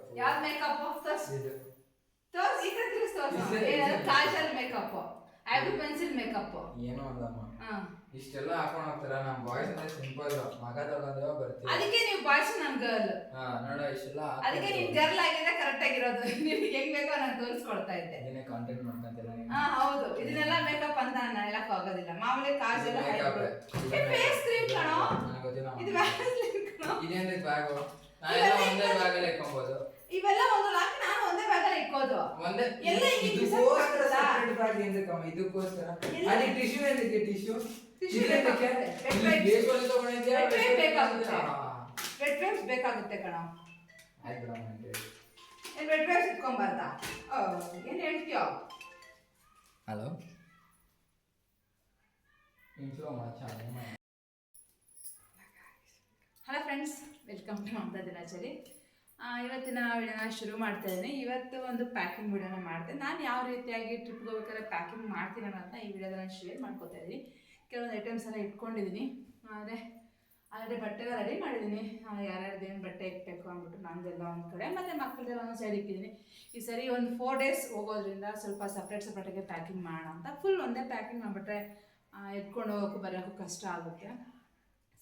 ಯಾವ ಮೇಕಪ್ ತೋರ್ಸ್ ಇದು ತೋರ್ಸ್ ಈ ಕಡೆ ತೋರ್ಸ್ kajal makeup eyebrow pencil makeup ಏನೋ ಒಂದಮ್ಮ ಇಷ್ಟೆಲ್ಲ ಹಾಕೊಂಡು ಹೋಗ್ತಾರ ನಮ್ಮ ಬಾಯ್ಸ್ ಅಂದ್ರೆ ಸಿಂಪಲ್ ಮಗ ತಗೊಂಡ್ರೆ ಬರ್ತೀವಿ ಅದಕ್ಕೆ ನೀವು ಬಾಯ್ಸ್ ನನ್ ಗರ್ಲ್ ನೋಡ ಇಷ್ಟೆಲ್ಲ ಅದಕ್ಕೆ ನೀನ್ ಗರ್ಲ್ ಆಗಿದ್ರೆ ಕರೆಕ್ಟ್ ಆಗಿರೋದು ನಿನಗೆ ಹೆಂಗ್ ಬೇಕೋ ನಾನು ತೋರಿಸ್ಕೊಡ್ತಾ ಇದ್ದೆ ಇದನ್ನೇ ಕಾಂಟೆಂಟ್ ಮಾಡ್ಕೊಂತಿಲ್ಲ ಹೌದು ಇದನ್ನೆಲ್ಲ ಮೇಕಪ್ ಅಂತ ನಾನು ಹೇಳಕ್ ಆಗೋದಿಲ್ಲ ಮಾಮೂಲಿ ಕಾಜಲ್ ಐಬ್ರೋ ಫೇಸ್ ಕ್ರೀಮ್ ಕಣೋ ನನಗೆ ಗೊತ್ತಿಲ್ಲ ಇದು ವ್ಯಾಸ್ಲಿನ್ ಕಣೋ ಇದೇನ್ರಿ ಬ್ಯಾಗ್ ನಾನೆಲ್ಲ ಒಂದೇ ಬ್ಯಾಗ್ ಅಲ್ಲಿ ಇಟ್ಕೊಬಹುದು ಇವೆಲ್ಲ ಒಂದು ಲಾಕ್ ನಾನು ಒಂದೇ ಬ್ಯಾಗ್ ಅಲ್ಲಿ ಇಟ್ಕೋದು ಒಂದೇ ಎಲ್ಲ ಇದಕ್ಕೋಸ್ಕರ ಸೆಪರೇಟ್ ಬ್ಯಾಗ್ ಎಂದು ಕಮ್ಮ ಇದಕ್ಕೋಸ್ಕರ ಅಲ್ಲಿ ಟಿಶ್ಯೂ ಎಂದಕ್ಕೆ ಟಿಶ್ಯೂ ಇದಕ್ಕೆ ಬೇಕಲ್ಲ ತಗೊಂಡಿದ್ಯಾ ವೆಟ್ ವೈಪ್ಸ್ ಬೇಕಾಗುತ್ತೆ ಕಣ ಆಯ್ತು ಬಿಡಮ್ಮ ಏನ್ ವೆಟ್ ವೈಪ್ಸ್ ಇಟ್ಕೊಂಬಾರ್ದಾ ಏನ್ ಹೇಳ್ತೀಯೋ ಹಲೋ ಇಂಟ್ರೋ ಮಚ್ಚ hello friends welcome to Mamata ದಿನಾಚರಿ ಇವತ್ತಿನ ವಿಡಿಯೋನ ಶುರು ಮಾಡ್ತಾ ಇದ್ದೀನಿ ಇವತ್ತು ಒಂದು ಪ್ಯಾಕಿಂಗ್ ವಿಡಿಯೋನ ಮಾಡ್ತೇನೆ ನಾನು ಯಾವ ರೀತಿಯಾಗಿ ಟ್ರಿಪ್ಗೆ ಹೋಗ್ಬೇಕಾದ್ರೆ ಪ್ಯಾಕಿಂಗ್ ಮಾಡ್ತೀನಿ ಅನ್ನೋದನ್ನ ಈ ವಿಡಿಯೋದಲ್ಲಿ ಶೇರ್ ಮಾಡ್ಕೊತಾ ಇದ್ದೀನಿ ಕೆಲವೊಂದು ಐಟಮ್ಸ್ ಎಲ್ಲ ಇಟ್ಕೊಂಡಿದ್ದೀನಿ ಆದರೆ ಆಲ್ರೆಡಿ ಬಟ್ಟೆಲ್ಲ ರೆಡಿ ಮಾಡಿದ್ದೀನಿ ಯಾರ್ಯಾರ್ದು ಏನು ಬಟ್ಟೆ ಇಟ್ಬೇಕು ಅಂದ್ಬಿಟ್ಟು ನಂದೆಲ್ಲ ಒಂದು ಕಡೆ ಮತ್ತು ಮಕ್ಕಳದೆಲ್ಲ ಒಂದು ಸೈಡ್ ಇಟ್ಟಿದ್ದೀನಿ ಈ ಸರಿ ಒಂದು 4 days ಹೋಗೋದ್ರಿಂದ ಸ್ವಲ್ಪ ಸಪ್ರೇಟಾಗಿ ಪ್ಯಾಕಿಂಗ್ ಮಾಡೋಣ ಅಂತ ಫುಲ್ ಒಂದೇ ಪ್ಯಾಕಿಂಗ್ ಮಾಡಿಬಿಟ್ರೆ ಎತ್ಕೊಂಡು ಹೋಗೋಕ್ಕೂ ಬರೋಕ್ಕೂ ಕಷ್ಟ ಆಗುತ್ತೆ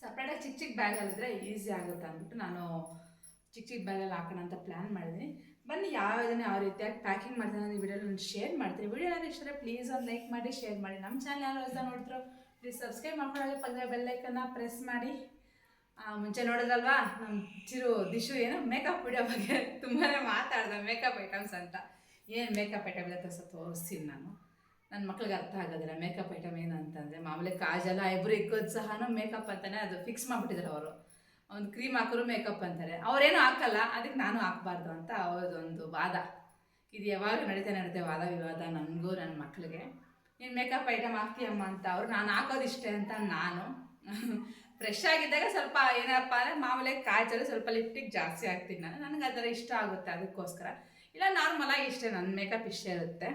ಸಪ್ರೇಟಾಗಿ ಚಿಕ್ಕ ಬ್ಯಾಗಲ್ಲಿದ್ದರೆ ಈಸಿ ಆಗುತ್ತೆ ಅಂದ್ಬಿಟ್ಟು ನಾನು ಚಿಕ್ಕ ಬ್ಯಾಗಲ್ಲಿ ಹಾಕೋಣ ಅಂತ ಪ್ಲ್ಯಾನ್ ಮಾಡಿದ್ದೀನಿ ಬನ್ನಿ ಯಾವುದನ್ನು ಯಾವ ರೀತಿಯಾಗಿ ಪ್ಯಾಕಿಂಗ್ ಮಾಡ್ತೀನಿ ಅನ್ನೋದು ವಿಡಿಯೋದಲ್ಲಿ ಶೇರ್ ಮಾಡ್ತೀನಿ ವಿಡಿಯೋ ಏನಾದ್ರು ಇಷ್ಟ ಪ್ಲೀಸ್ ಒಂದು ಲೈಕ್ ಮಾಡಿ ಶೇರ್ ಮಾಡಿ ನಮ್ಮ ಚಾನಲ್ ಯಾರು ಹೊಸ ನೋಡ್ತಿರೋ ಪ್ಲೀಸ್ ಸಬ್ಸ್ಕ್ರೈಬ್ ಮಾಡ್ಕೊಳ್ಳೋಕೆ ಪಕ್ಕದ ಬೆಲ್ಲೈಕನ್ನ ಪ್ರೆಸ್ ಮಾಡಿ ಮುಂಚೆ ನೋಡೋದಲ್ವಾ ನಮ್ಮ ದಿಶು ಏನು ಮೇಕಪ್ ವಿಡಿಯೋ ಬಗ್ಗೆ ತುಂಬಾ ಮಾತಾಡ್ದೆ ಮೇಕಪ್ ಐಟಮ್ಸ್ ಅಂತ ಏನು ಮೇಕಪ್ ಐಟಮ್ ಅಂತ ತೋರಿಸ್ತೀನಿ ನಾನು ನನ್ನ ಮಕ್ಳಿಗೆ ಅರ್ಥ ಆಗೋದಿಲ್ಲ ಮೇಕಪ್ ಐಟಮ್ ಏನು ಅಂತಂದರೆ ಮಾಮೂಲಿ ಕಾಜೆಲ್ಲ ಐಬ್ರೋ ಇಕ್ಕೋದು ಸಹ ಮೇಕಪ್ ಅಂತಲೇ ಅದು ಫಿಕ್ಸ್ ಮಾಡಿಬಿಟ್ಟಿದ್ದಾರೆ ಅವರು ಒಂದು ಕ್ರೀಮ್ ಹಾಕೋರು ಮೇಕಪ್ ಅಂತಾರೆ ಅವರೇನು ಹಾಕಲ್ಲ ಅದಕ್ಕೆ ನಾನು ಹಾಕ್ಬಾರ್ದು ಅಂತ ಅವ್ರದ್ದೊಂದು ವಾದ ಇದು ಯಾವಾಗ ನಡೀತೆ ವಾದ ವಿವಾದ ನನಗೂ ನನ್ನ ಮಕ್ಕಳಿಗೆ ನೀನು ಮೇಕಪ್ ಐಟಮ್ ಹಾಕ್ತೀಯಮ್ಮ ಅಂತ ಅವರು ನಾನು ಹಾಕೋದು ಇಷ್ಟೇ ಅಂತ ನಾನು ಫ್ರೆಶ್ ಆಗಿದ್ದಾಗ ಸ್ವಲ್ಪ ಏನಪ್ಪ ಅಂದರೆ ಮಾಮೂಲಿ ಕಾಜಲು ಸ್ವಲ್ಪ ಲಿಪ್ಟಿಕ್ ಜಾಸ್ತಿ ಹಾಕ್ತೀನಿ ನನಗೆ ಆ ಥರ ಇಷ್ಟ ಆಗುತ್ತೆ ಅದಕ್ಕೋಸ್ಕರ ಇಲ್ಲ ನಾರ್ಮಲಾಗಿ ಇಷ್ಟೇ ನನ್ನ ಮೇಕಪ್ ಇಷ್ಟೇ ಇರುತ್ತೆ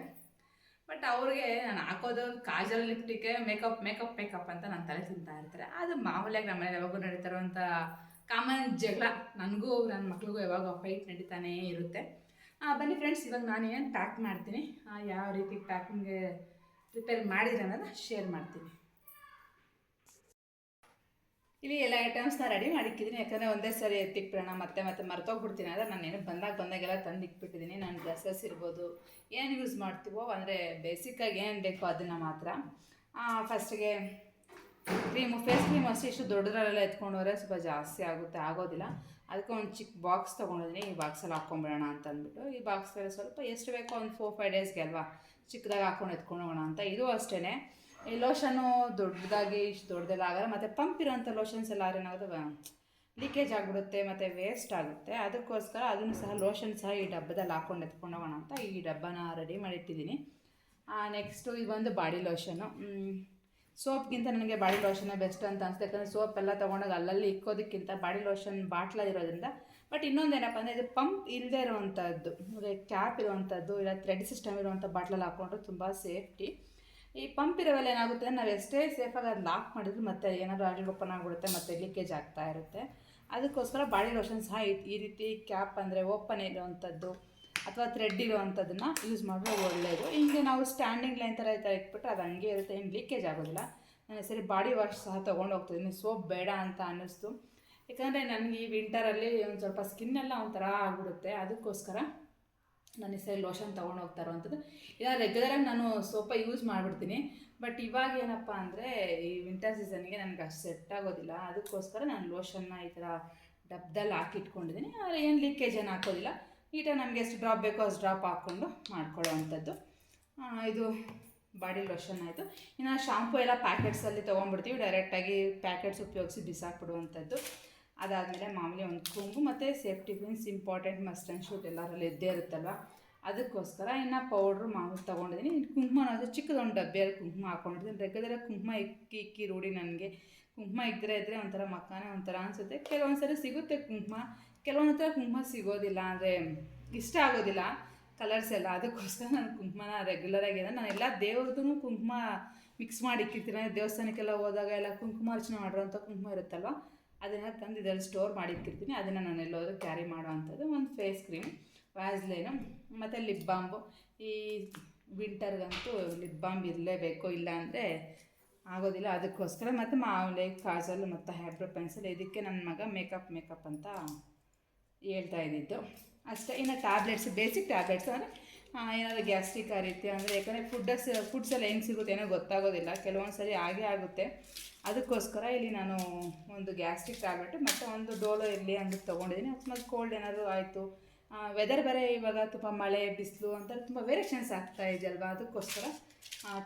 ಬಟ್ ಅವ್ರಿಗೆ ನಾನು ಹಾಕೋದು ಕಾಜಲ್ ಲಿಪ್ಟಿಗೆ ಮೇಕಪ್ ಅಂತ ನನ್ನ ತಲೆ ತಿಂತಾ ಇರ್ತಾರೆ ಅದು ಮಾಮೂಲಿಯಾಗಿ ನಮ್ಮ ಮನೇಲಿ ಯಾವಾಗೂ ನಡೀತಾರೋಂಥ ಕಾಮನ್ ಜಗಳ ನನಗೂ ನನ್ನ ಮಕ್ಳಿಗೂ ಯಾವಾಗ ಫೈಟ್ ನಡೀತಾನೇ ಇರುತ್ತೆ ಬನ್ನಿ ಫ್ರೆಂಡ್ಸ್ ಇವಾಗ ನಾನು ಏನು ಪ್ಯಾಕ್ ಮಾಡ್ತೀನಿ ಯಾವ ರೀತಿ ಪ್ಯಾಕಿಂಗ್ ಪ್ರಿಪೇರ್ ಮಾಡಿದ್ರೆ ಅನ್ನೋದು ಶೇರ್ ಮಾಡ್ತೀನಿ ಇಲ್ಲಿ ಎಲ್ಲ ಐಟಮ್ಸ್ನ ರೆಡಿ ಮಾಡಿಕ್ಕಿದ್ದೀನಿ ಯಾಕಂದರೆ ಒಂದೇ ಸರಿ ಎತ್ತಿಕ್ಬಿಡೋಣ ಮತ್ತೆ ಮರ್ತೋಗ್ಬಿಡ್ತೀನಿ ಆದರೆ ನಾನು ಏನು ಬಂದಾಗೆಲ್ಲ ತಂದು ಇಕ್ಬಿಟ್ಟಿದ್ದೀನಿ ನಾನು ಡ್ರೆಸ್ಸಸ್ ಇರ್ಬೋದು ಏನು ಯೂಸ್ ಮಾಡ್ತೀವೋ ಅಂದರೆ ಬೇಸಿಕ್ಕಾಗಿ ಏನು ಬೇಕೋ ಅದನ್ನು ಮಾತ್ರ ಫಸ್ಟಿಗೆ ಫೇಸ್ ಕ್ರೀಮ್ ಅಷ್ಟೇ ಇಷ್ಟು ದೊಡ್ಡದ್ರಲ್ಲೆಲ್ಲ ಎತ್ಕೊಂಡು ಹೋದರೆ ಸ್ವಲ್ಪ ಜಾಸ್ತಿ ಆಗೋದಿಲ್ಲ ಅದಕ್ಕೆ ಒಂದು ಚಿಕ್ಕ ಬಾಕ್ಸ್ ತೊಗೊಂಡಿದ್ದೀನಿ ಈ ಬಾಕ್ಸಲ್ಲಿ ಹಾಕ್ಕೊಂಬಿಡೋಣ ಅಂತ ಅಂದ್ಬಿಟ್ಟು ಈ ಬಾಕ್ಸಲ್ಲಿ ಸ್ವಲ್ಪ ಎಷ್ಟು ಬೇಕೋ ಒಂದು 4-5 ಡೇಸ್ಗೆ ಅಲ್ವಾ ಚಿಕ್ಕದಾಗಿ ಹಾಕ್ಕೊಂಡು ಎತ್ಕೊಂಡು ಹೋಗೋಣ ಅಂತ ಇದು ಅಷ್ಟೇ ಈ ಲೋಷನ್ನು ದೊಡ್ಡದಾಗಿ ಇಷ್ಟು ದೊಡ್ಡದೆಲ್ಲ ಆಗಲ್ಲ ಮತ್ತು ಪಂಪ್ ಇರೋಂಥ ಲೋಷನ್ಸ್ ಎಲ್ಲ ಏನಾಗುತ್ತೆ ಲೀಕೇಜ್ ಆಗಿಬಿಡುತ್ತೆ ಮತ್ತು ವೇಸ್ಟ್ ಆಗುತ್ತೆ ಅದಕ್ಕೋಸ್ಕರ ಅದನ್ನು ಸಹ ಲೋಷನ್ ಸಹ ಈ ಡಬ್ಬದಲ್ಲಿ ಹಾಕ್ಕೊಂಡು ಎತ್ಕೊಂಡು ಹೋಗೋಣ ಅಂತ ಈ ಡಬ್ಬನ ರೆಡಿ ಮಾಡಿಟ್ಟಿದ್ದೀನಿ ನೆಕ್ಸ್ಟು ಇದೊಂದು ಬಾಡಿ ಲೋಷನು ಸೋಪ್ಗಿಂತ ನನಗೆ ಬಾಡಿ ಲೋಷನ್ನೇ ಬೆಸ್ಟ್ ಅಂತ ಅನಿಸುತ್ತೆ ಯಾಕಂದರೆ ಸೋಪ್ ಎಲ್ಲ ತೊಗೊಂಡಾಗ ಅಲ್ಲಲ್ಲಿ ಇಕ್ಕೋದಕ್ಕಿಂತ ಬಾಡಿ ಲೋಷನ್ ಬಾಟ್ಲಲ್ಲಿರೋದ್ರಿಂದ ಬಟ್ ಇನ್ನೊಂದೇನಪ್ಪ ಅಂದರೆ ಇದು ಪಂಪ್ ಇಲ್ಲದೆ ಇರೋವಂಥದ್ದು ಅಂದರೆ ಕ್ಯಾಪ್ ಇರೋವಂಥದ್ದು ಇಲ್ಲ ಥ್ರೆಡ್ ಸಿಸ್ಟಮ್ ಇರೋವಂಥ ಬಾಟ್ಲಲ್ಲಿ ಹಾಕ್ಕೊಂಡ್ರೆ ತುಂಬ ಸೇಫ್ಟಿ ಈ ಪಂಪ್ ಇರೋವೆಲ್ಲ ಏನಾಗುತ್ತೆ ನಾವು ಎಷ್ಟೇ ಸೇಫಾಗಿ ಅದು ಲಾಕ್ ಮಾಡಿದ್ರು ಮತ್ತೆ ಏನಾದರೂ ಆಗಲಿ ಓಪನ್ ಆಗಿಬಿಡುತ್ತೆ ಮತ್ತು ಲೀಕೇಜ್ ಆಗ್ತಾ ಇರುತ್ತೆ ಅದಕ್ಕೋಸ್ಕರ ಬಾಡಿ ಲೋಷನ್ ಸಹ ಈ ರೀತಿ ಕ್ಯಾಪ್ ಅಂದರೆ ಓಪನ್ ಇರೋವಂಥದ್ದು ಅಥವಾ ಥ್ರೆಡ್ ಇರೋವಂಥದ್ದನ್ನು ಯೂಸ್ ಮಾಡಿದ್ರೆ ಒಳ್ಳೆಯದು ಹಿಂಗೆ ನಾವು ಸ್ಟ್ಯಾಂಡಿಂಗ್ ಲೈನ್ ಥರ ಇಟ್ಬಿಟ್ರೆ ಅದು ಹಂಗೆ ಇರುತ್ತೆ ಏನು ಲೀಕೇಜ್ ಆಗೋದಿಲ್ಲ ನಾನು ಸರಿ ಬಾಡಿ ವಾಶ್ ಸಹ ತೊಗೊಂಡು ಹೋಗ್ತಿದ್ದೀನಿ ಸೋಪ್ ಬೇಡ ಅಂತ ಅನ್ನಿಸ್ತು ಯಾಕಂದರೆ ನನಗೆ ಈ ವಿಂಟರಲ್ಲಿ ಒಂದು ಸ್ವಲ್ಪ ಸ್ಕಿನ್ನೆಲ್ಲ ಒಂಥರ ಆಗಿಬಿಡುತ್ತೆ ಅದಕ್ಕೋಸ್ಕರ ನಾನು ಈ ಸರಿ ಲೋಷನ್ ತೊಗೊಂಡು ಹೋಗ್ತಾ ಇರೋವಂಥದ್ದು ಇಲ್ಲ ರೆಗ್ಯುಲರಾಗಿ ನಾನು ಸೋಪ ಯೂಸ್ ಮಾಡಿಬಿಡ್ತೀನಿ ಬಟ್ ಇವಾಗ ಏನಪ್ಪ ಅಂದರೆ ಈ ವಿಂಟರ್ ಸೀಸನ್ಗೆ ನನಗೆ ಅಷ್ಟು ಸೆಟ್ ಆಗೋದಿಲ್ಲ ಅದಕ್ಕೋಸ್ಕರ ನಾನು ಲೋಷನ್ನ ಈ ಥರ ಡಬ್ಬದಲ್ಲಿ ಹಾಕಿಟ್ಕೊಂಡಿದ್ದೀನಿ ಆದರೆ ಏನು ಲೀಕೇಜ್ ಏನು ಹಾಕೋದಿಲ್ಲ ನೀಟಾಗಿ ನಮಗೆ ಎಷ್ಟು ಡ್ರಾಪ್ ಬೇಕೋ ಅಷ್ಟು ಡ್ರಾಪ್ ಹಾಕ್ಕೊಂಡು ಮಾಡ್ಕೊಳ್ಳೋ ಅಂಥದ್ದು ಇದು ಬಾಡಿ ಲೋಷನ್ ಆಯಿತು ಇನ್ನು ಶಾಂಪು ಎಲ್ಲ ಪ್ಯಾಕೆಟ್ಸಲ್ಲಿ ತೊಗೊಂಡ್ಬಿಡ್ತೀವಿ ಡೈರೆಕ್ಟಾಗಿ ಪ್ಯಾಕೆಟ್ಸ್ ಉಪಯೋಗಿಸಿ ಬಿಸಾಕ್ಬಿಡುವಂಥದ್ದು ಅದಾದಮೇಲೆ ಮಾಮೂಲಿ ಒಂದು ಕೊಂಬು ಮತ್ತು safety pins important must and shoot ಎಲ್ಲರಲ್ಲಿ ಇದ್ದೇ ಇರುತ್ತಲ್ವ ಅದಕ್ಕೋಸ್ಕರ ಇನ್ನು ಪೌಡ್ರು ಮಾಮೂಲಿ ತೊಗೊಂಡಿದ್ದೀನಿ ಕುಂಕುಮ ಅದು ಚಿಕ್ಕದೊಂದು ಡಬ್ಬಿಯಲ್ಲಿ ಕುಂಕುಮ ಹಾಕ್ಕೊಂಡಿದ್ದೀನಿ ರೆಗ್ಯುಲರಾಗಿ ಕುಂಕುಮ ಇಕ್ಕಿ ರೂಢಿ ನನಗೆ ಕುಂಕುಮ ಇದ್ದರೆ ಒಂಥರ ಮಕ್ಕನೇ ಒಂಥರ ಅನಿಸುತ್ತೆ ಕೆಲವೊಂದು ಸರಿ ಸಿಗುತ್ತೆ ಕುಂಕುಮ ಕೆಲವೊಂದು ಹತ್ರ ಕುಂಕುಮ ಸಿಗೋದಿಲ್ಲ ಅಂದರೆ ಇಷ್ಟ ಆಗೋದಿಲ್ಲ ಕಲರ್ಸ್ ಎಲ್ಲ ಅದಕ್ಕೋಸ್ಕರ ನಾನು ಕುಂಕುಮನ ರೆಗ್ಯುಲರಾಗಿ ನಾನು ಎಲ್ಲ ದೇವ್ರದ್ದು ಕುಂಕುಮ ಮಿಕ್ಸ್ ಮಾಡಿ ಇಕ್ಕಿರ್ತೀನಿ ದೇವಸ್ಥಾನಕ್ಕೆಲ್ಲ ಹೋದಾಗ ಎಲ್ಲ ಕುಂಕುಮಾರ್ಚನೆ ಮಾಡಿರೋಂಥ ಕುಂಕುಮ ಇರುತ್ತಲ್ವ ಅದನ್ನು ತಂದು ಇದರಲ್ಲಿ ಸ್ಟೋರ್ ಮಾಡಿ ಇಕ್ಕಿರ್ತೀನಿ ಅದನ್ನು ನಾನು ಎಲ್ಲೋದ್ರೂ ಕ್ಯಾರಿ ಮಾಡೋವಂಥದ್ದು ಒಂದು ಫೇಸ್ ಕ್ರೀಮ್, ವ್ಯಾಸ್ಲೈನು ಮತ್ತು ಲಿಪ್ ಬಾಂಬು. ಈ ವಿಂಟರ್ಗಂತೂ ಲಿಪ್ ಬಾಂಬ್ ಇರಲೇಬೇಕು, ಇಲ್ಲ ಅಂದರೆ ಆಗೋದಿಲ್ಲ. ಅದಕ್ಕೋಸ್ಕರ ಮತ್ತು ಮಾಮೂಲಿ ಕಾಜಲ್ ಮತ್ತು ಹೈಬ್ರೋ ಪೆನ್ಸಿಲ್. ಇದಕ್ಕೆ ನನ್ನ ಮಗ ಮೇಕಪ್ ಅಂತ ಹೇಳ್ತಾ ಇದ್ದಿದ್ದು ಅಷ್ಟೇ. ಇನ್ನು ಟ್ಯಾಬ್ಲೆಟ್ಸ್, ಬೇಸಿಕ್ ಟ್ಯಾಬ್ಲೆಟ್ಸ್ ಅಂದರೆ ಏನಾದರೂ ಗ್ಯಾಸ್ಟ್ರಿಕ್ ಆ ರೀತಿ ಅಂದರೆ, ಯಾಕಂದರೆ ಫುಡ್ಸ್ ಎಲ್ಲ ಹೆಂಗೆ ಸಿಗುತ್ತೆ ಏನೋ ಗೊತ್ತಾಗೋದಿಲ್ಲ, ಕೆಲವೊಂದು ಸರಿ ಆಗೇ ಆಗುತ್ತೆ. ಅದಕ್ಕೋಸ್ಕರ ಇಲ್ಲಿ ನಾನು ಒಂದು ಗ್ಯಾಸ್ಟ್ರಿಕ್ ಟ್ಯಾಬ್ಲೆಟು ಮತ್ತು ಒಂದು ಡೋಲೋ ಇರಲಿ ಅಂದ್ಬಿಟ್ಟು ತೊಗೊಂಡಿದ್ದೀನಿ. ಅಕಸ್ಮಾತ್ ಕೋಲ್ಡ್ ಏನಾದರೂ ಆಯಿತು, ವೆದರ್ ಬೇರೆ ಇವಾಗ ತುಂಬ ಮಳೆ ಬಿಸಿಲು ಅಂತ ತುಂಬ ವೇರಿಯೇಷನ್ಸ್ ಆಗ್ತಾ ಇದೆಯಲ್ವ, ಅದಕ್ಕೋಸ್ಕರ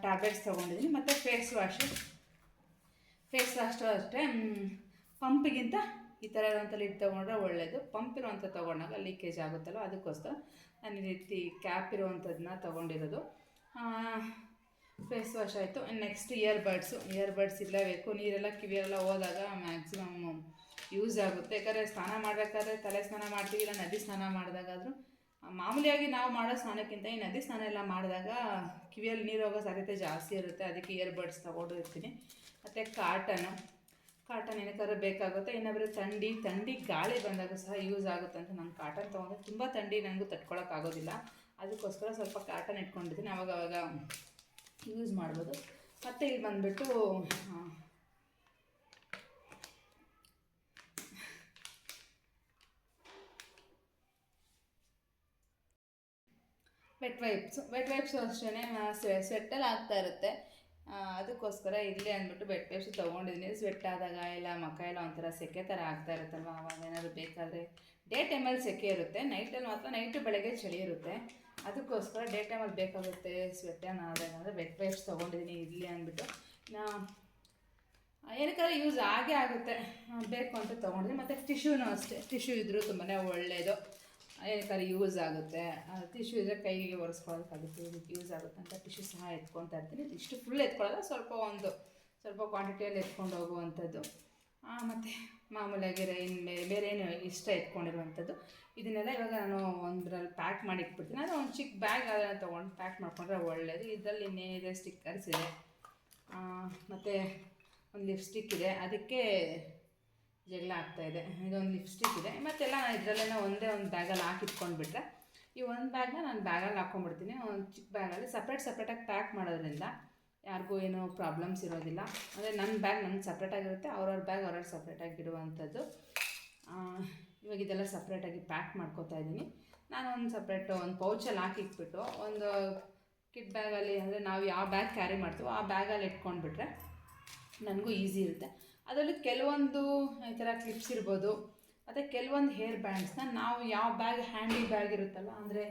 ಟ್ಯಾಬ್ಲೆಟ್ಸ್ ತೊಗೊಂಡಿದ್ದೀನಿ. ಮತ್ತು ಫೇಸ್ ವಾಶು ಅಷ್ಟೇ ಪಂಪಿಗಿಂತ ಈ ಥರ ಇರುವಂಥ ಲಿಡ್ ತೊಗೊಂಡ್ರೆ ಒಳ್ಳೆಯದು. ಪಂಪ್ ಇರುವಂಥ ತೊಗೊಂಡಾಗ ಲೀಕೇಜ್ ಆಗುತ್ತಲ್ವ, ಅದಕ್ಕೋಸ್ಕರ ನಾನು ಈ ರೀತಿ ಕ್ಯಾಪ್ ಇರುವಂಥದ್ದನ್ನ ತೊಗೊಂಡಿರೋದು. ಫೇಸ್ ವಾಶ್ ಆಯಿತು. ನೆಕ್ಸ್ಟ್ ಇಯರ್ಬಡ್ಸ್ ಇರಲೇಬೇಕು. ನೀರೆಲ್ಲ ಕಿವಿಯೆಲ್ಲ ಹೋದಾಗ ಮ್ಯಾಕ್ಸಿಮಮ್ ಯೂಸ್ ಆಗುತ್ತೆ. ಯಾಕಂದರೆ ಸ್ನಾನ ಮಾಡಬೇಕಾದ್ರೆ ತಲೆ ಸ್ನಾನ ಮಾಡ್ತೀವಿ, ಇಲ್ಲ ನದಿ ಸ್ನಾನ ಮಾಡಿದಾಗಾದರೂ ಮಾಮೂಲಿಯಾಗಿ ನಾವು ಮಾಡೋ ಸ್ನಾನಕ್ಕಿಂತ ಈ ನದಿ ಸ್ನಾನ ಎಲ್ಲ ಮಾಡಿದಾಗ ಕಿವಿಯಲ್ಲಿ ನೀರು ಹೋಗೋ ಸಾಧ್ಯತೆ ಜಾಸ್ತಿ ಇರುತ್ತೆ. ಅದಕ್ಕೆ ಇಯರ್ಬಡ್ಸ್ ತೊಗೊಂಡಿರ್ತೀನಿ. ಮತ್ತು ಕಾಟನ್ ಏನಕ್ಕಾದ್ರೂ ಬೇಕಾಗುತ್ತೆ. ಇನ್ನೊಬ್ಬರು ಥಂಡಿ ಗಾಳಿ ಬಂದಾಗ ಸಹ ಯೂಸ್ ಆಗುತ್ತೆ ಅಂತ ನಾನು ಕಾಟನ್ ತೊಗೊಂಡೆ. ತುಂಬ ಥಂಡಿ ನನಗೂ ತಡ್ಕೊಳಕ್ಕಾಗೋದಿಲ್ಲ, ಅದಕ್ಕೋಸ್ಕರ ಸ್ವಲ್ಪ ಕಾಟನ್ ಇಟ್ಕೊಂಡಿದ್ದೀನಿ, ಅವಾಗ ಯೂಸ್ ಮಾಡ್ಬೋದು. ಮತ್ತು ಇಲ್ಲಿ ಬಂದುಬಿಟ್ಟು ವೆಟ್ ವೈಪ್ಸು ಅಷ್ಟೇ ಸ್ವೆಟ್ಟಲ್ಲಿ ಆಗ್ತಾ ಇರುತ್ತೆ. ಅದಕ್ಕೋಸ್ಕರ ಇರಲಿ ಅಂದ್ಬಿಟ್ಟು ವೆಟ್ ವೈಪ್ಸು ತೊಗೊಂಡಿದ್ದೀನಿ. ಸ್ವೆಟ್ ಆದಾಗ ಇಲ್ಲ ಮುಖ ಎಲ್ಲ ಒಂಥರ ಸೆಕೆ ಥರ ಆಗ್ತಾ ಇರುತ್ತಲ್ವ, ಆವಾಗ ಏನಾದರೂ ಬೇಕಾದರೆ ಡೇ ಟೈಮಲ್ಲಿ ಸೆಕೆ ಇರುತ್ತೆ, ನೈಟಲ್ಲಿ ಮಾತ್ರ ನೈಟು ಬೆಳಗ್ಗೆ ಚಳಿ ಇರುತ್ತೆ. ಅದಕ್ಕೋಸ್ಕರ ಡೇ ಟೈಮಲ್ಲಿ ಬೇಕಾಗುತ್ತೆ ಸ್ವೆಟ್ಟನ್ನು ಆದಾಗ ಅಂದರೆ ವೆಟ್ ವೈಪ್ಸ್ ತೊಗೊಂಡಿದ್ದೀನಿ ಇರಲಿ ಅಂದ್ಬಿಟ್ಟು. ಏನಕ್ಕಾದ್ರೂ ಯೂಸ್ ಆಗೇ ಆಗುತ್ತೆ, ಬೇಕು ಅಂತ ತೊಗೊಂಡಿದ್ದೀನಿ. ಮತ್ತು ಟಿಶ್ಯೂನೂ ಅಷ್ಟೇ, ಟಿಶ್ಯೂ ಇದ್ದರೂ ತುಂಬಾ ಒಳ್ಳೆಯದು, ಏನಕ್ಕಾದ್ರೂ ಯೂಸ್ ಆಗುತ್ತೆ. ಟಿಶ್ಯೂ ಇದ್ದರೆ ಕೈಗೆ ಒರೆಸ್ಕೊಳ್ಳೋದಕ್ಕಾಗುತ್ತೆ, ಇದಕ್ಕೆ ಯೂಸ್ ಆಗುತ್ತೆ ಅಂತ ಟಿಶ್ಯೂ ಸಹ ಎತ್ಕೊತಾ ಇರ್ತೀನಿ. ಇಷ್ಟು ಫುಲ್ ಎತ್ಕೊಳ್ಳೋಲ್ಲ, ಸ್ವಲ್ಪ ಕ್ವಾಂಟಿಟಿಯಲ್ಲಿ ಎತ್ಕೊಂಡು ಹೋಗುವಂಥದ್ದು. ಮತ್ತು ಮಾಮೂಲಿಯಾಗಿ ಬೇರೆ ಏನು ಇಷ್ಟ ಎತ್ಕೊಂಡಿರುವಂಥದ್ದು. ಇದನ್ನೆಲ್ಲ ಇವಾಗ ನಾನು ಒಂದರಲ್ಲಿ ಪ್ಯಾಕ್ ಮಾಡಿ ಇಟ್ಬಿಡ್ತೀನಿ. ಅಂದರೆ ಒಂದು ಚಿಕ್ಕ ಬ್ಯಾಗ್ ಅದನ್ನು ತೊಗೊಂಡು ಪ್ಯಾಕ್ ಮಾಡಿಕೊಂಡ್ರೆ ಒಳ್ಳೆಯದು. ಇದರಲ್ಲಿ ಇನ್ನೇನಿದೆ, ಸ್ಟಿಕ್ಕರ್ಸ್ ಇದೆ, ಮತ್ತು ಒಂದು ಲಿಪ್ಸ್ಟಿಕ್ ಇದೆ, ಅದಕ್ಕೆ ಜಗಳ ಆಗ್ತಾಯಿದೆ. ಇದೊಂದು ಲಿಪ್ಸ್ಟಿಕ್ ಇದೆ, ಮತ್ತೆಲ್ಲ ನಾನು ಇದರಲ್ಲೇನೋ ಒಂದೇ ಒಂದು ಬ್ಯಾಗಲ್ಲಿ ಹಾಕಿಟ್ಕೊಂಡ್ಬಿಟ್ರೆ, ಈ ಒಂದು ಬ್ಯಾಗ್ನ ನಾನು ಬ್ಯಾಗಲ್ಲಿ ಹಾಕ್ಕೊಂಡ್ಬಿಡ್ತೀನಿ. ಒಂದು ಚಿಕ್ಕ ಬ್ಯಾಗಲ್ಲಿ ಸಪ್ರೇಟಾಗಿ ಪ್ಯಾಕ್ ಮಾಡೋದ್ರಿಂದ ಯಾರಿಗೂ ಏನೂ ಪ್ರಾಬ್ಲಮ್ಸ್ ಇರೋದಿಲ್ಲ. ಅಂದರೆ ನನ್ನ ಬ್ಯಾಗ್ ನನಗೆ ಸಪ್ರೇಟಾಗಿರುತ್ತೆ, ಅವ್ರವ್ರ ಬ್ಯಾಗ್ ಅವ್ರವ್ರು ಸಪ್ರೇಟಾಗಿ ಇಡುವಂಥದ್ದು. ಇವಾಗ ಇದೆಲ್ಲ ಸಪ್ರೇಟಾಗಿ ಪ್ಯಾಕ್ ಮಾಡ್ಕೋತಾ ಇದ್ದೀನಿ. ನಾನು ಒಂದು ಪೌಚಲ್ಲಿ ಹಾಕಿಟ್ಬಿಟ್ಟು ಒಂದು ಕಿಟ್ ಬ್ಯಾಗಲ್ಲಿ, ಅಂದರೆ ನಾವು ಯಾವ ಬ್ಯಾಗ್ ಕ್ಯಾರಿ ಮಾಡ್ತೀವೋ ಆ ಬ್ಯಾಗಲ್ಲಿ ಇಟ್ಕೊಂಡ್ಬಿಟ್ರೆ ನನಗೂ ಈಸಿ ಇರುತ್ತೆ. ಅದರಲ್ಲಿ ಕೆಲವೊಂದು ಈ ಥರ ಕ್ಲಿಪ್ಸ್ ಇರ್ಬೋದು, ಮತ್ತು ಕೆಲವೊಂದು ಹೇರ್ ಬ್ಯಾಂಡ್ಸ್ನ ನಾವು ಯಾವ ಬ್ಯಾಗ್ ಹ್ಯಾಂಡಿ ಬ್ಯಾಗ್ ಇರುತ್ತಲ್ಲ, ಅಂದರೆ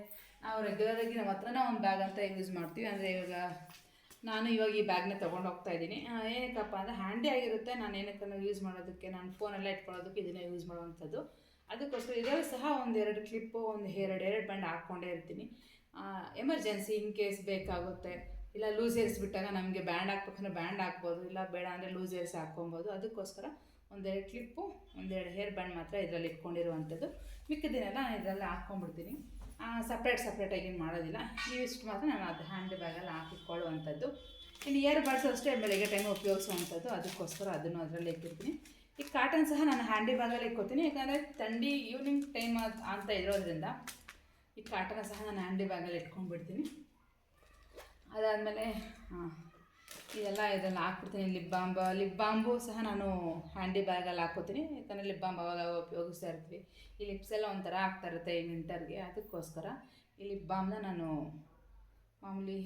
ನಾವು ರೆಗ್ಯುಲರಾಗಿ ನಮ್ಮ ಹತ್ರನೇ ಒಂದು ಬ್ಯಾಗ್ ಅಂತ ಯೂಸ್ ಮಾಡ್ತೀವಿ. ಅಂದರೆ ನಾನು ಇವಾಗ ಈ ಬ್ಯಾಗ್ನ ತೊಗೊಂಡು ಹೋಗ್ತಾ ಇದ್ದೀನಿ. ಏನಕ್ಕಪ್ಪ ಅಂದರೆ ಹ್ಯಾಂಡಿ ಆಗಿರುತ್ತೆ, ನಾನು ಏನಕ್ಕನ್ನು ಯೂಸ್ ಮಾಡೋದಕ್ಕೆ, ನಾನು ಫೋನೆಲ್ಲ ಇಟ್ಕೊಳ್ಳೋದಕ್ಕೆ ಇದನ್ನೇ ಯೂಸ್ ಮಾಡುವಂಥದ್ದು. ಅದಕ್ಕೋಸ್ಕರ ಇದರಲ್ಲಿ ಸಹ ಒಂದೆರಡು ಕ್ಲಿಪ್ಪು, ಎರಡು ಬ್ಯಾಂಡ್ ಹಾಕ್ಕೊಂಡೇ ಇರ್ತೀನಿ. ಎಮರ್ಜೆನ್ಸಿ ಇನ್ ಕೇಸ್ ಬೇಕಾಗುತ್ತೆ, ಇಲ್ಲ ಲೂಸ್ ಏರ್ಸ್ ಬಿಟ್ಟಾಗ ನಮಗೆ ಬ್ಯಾಂಡ್ ಹಾಕ್ಬೇಕಂದ್ರೆ ಬ್ಯಾಂಡ್ ಹಾಕ್ಬೋದು, ಇಲ್ಲ ಬೇಡ ಅಂದರೆ ಲೂಸ್ ಏರ್ಸ್ ಹಾಕ್ಕೊಬೋದು. ಅದಕ್ಕೋಸ್ಕರ ಒಂದೆರಡು ಕ್ಲಿಪ್ಪು, ಒಂದೆರಡು ಹೇರ್ ಬ್ಯಾಂಡ್ ಮಾತ್ರ ಇದರಲ್ಲಿ ಇಟ್ಕೊಂಡಿರುವಂಥದ್ದು. ಮಿಕ್ಕಿದ್ದನ್ನೆಲ್ಲ ನಾನು ಇದರಲ್ಲಿ ಹಾಕ್ಕೊಂಡ್ಬಿಡ್ತೀನಿ. ಸಪ್ರೇಟಾಗಿ ಏನು ಮಾಡೋದಿಲ್ಲ. ಇವಿಷ್ಟು ಮಾತ್ರ ನಾನು ಅದು ಹ್ಯಾಂಡ್ ಬ್ಯಾಗಲ್ಲಿ ಹಾಕಿಟ್ಕೊಳ್ಳುವಂಥದ್ದು. ಇನ್ನು ಇಯರ್ಬಡ್ಸ್ ಅಷ್ಟೇ ಬೆಳಗ್ಗೆ ಟೈಮ್ ಉಪಯೋಗಿಸುವಂಥದ್ದು, ಅದಕ್ಕೋಸ್ಕರ ಅದನ್ನು ಅದರಲ್ಲಿ ಇಟ್ಟಿರ್ತೀನಿ. ಈ ಕಾಟನ್ ಸಹ ನಾನು ಹ್ಯಾಂಡಿ ಬ್ಯಾಗಲ್ಲಿ ಇಟ್ಕೋತೀನಿ, ಯಾಕಂದರೆ ಥಂಡಿ ಈವ್ನಿಂಗ್ ಟೈಮ್ ಅಂತ ಇರೋದ್ರಿಂದ ಈ ಕಾಟನ ಸಹ ನಾನು ಹ್ಯಾಂಡಿ ಬ್ಯಾಗಲ್ಲಿ ಇಟ್ಕೊಂಡ್ಬಿಡ್ತೀನಿ. ಅದಾದಮೇಲೆ ಇದೆಲ್ಲ ಹಾಕ್ಬಿಡ್ತೀನಿ. ಲಿಪ್ ಬಾಂಬು ಸಹ ನಾನು ಹ್ಯಾಂಡಿ ಬ್ಯಾಗಲ್ಲಿ ಹಾಕ್ಕೋತೀನಿ, ಯಾಕಂದರೆ ಲಿಪ್ ಬಾಂಬ್ ಅವಾಗ ಉಪಯೋಗಿಸ್ತಾ ಇರ್ತೀವಿ. ಈ ಲಿಪ್ಸ್ ಎಲ್ಲ ಒಂಥರ ಆಗ್ತಾ ಇರುತ್ತೆ ಈ ವಿಂಟರ್ಗೆ, ಅದಕ್ಕೋಸ್ಕರ ಈ ಲಿಪ್ ಬಾಮ್ನ ನಾನು ಮಾಮೂಲಿ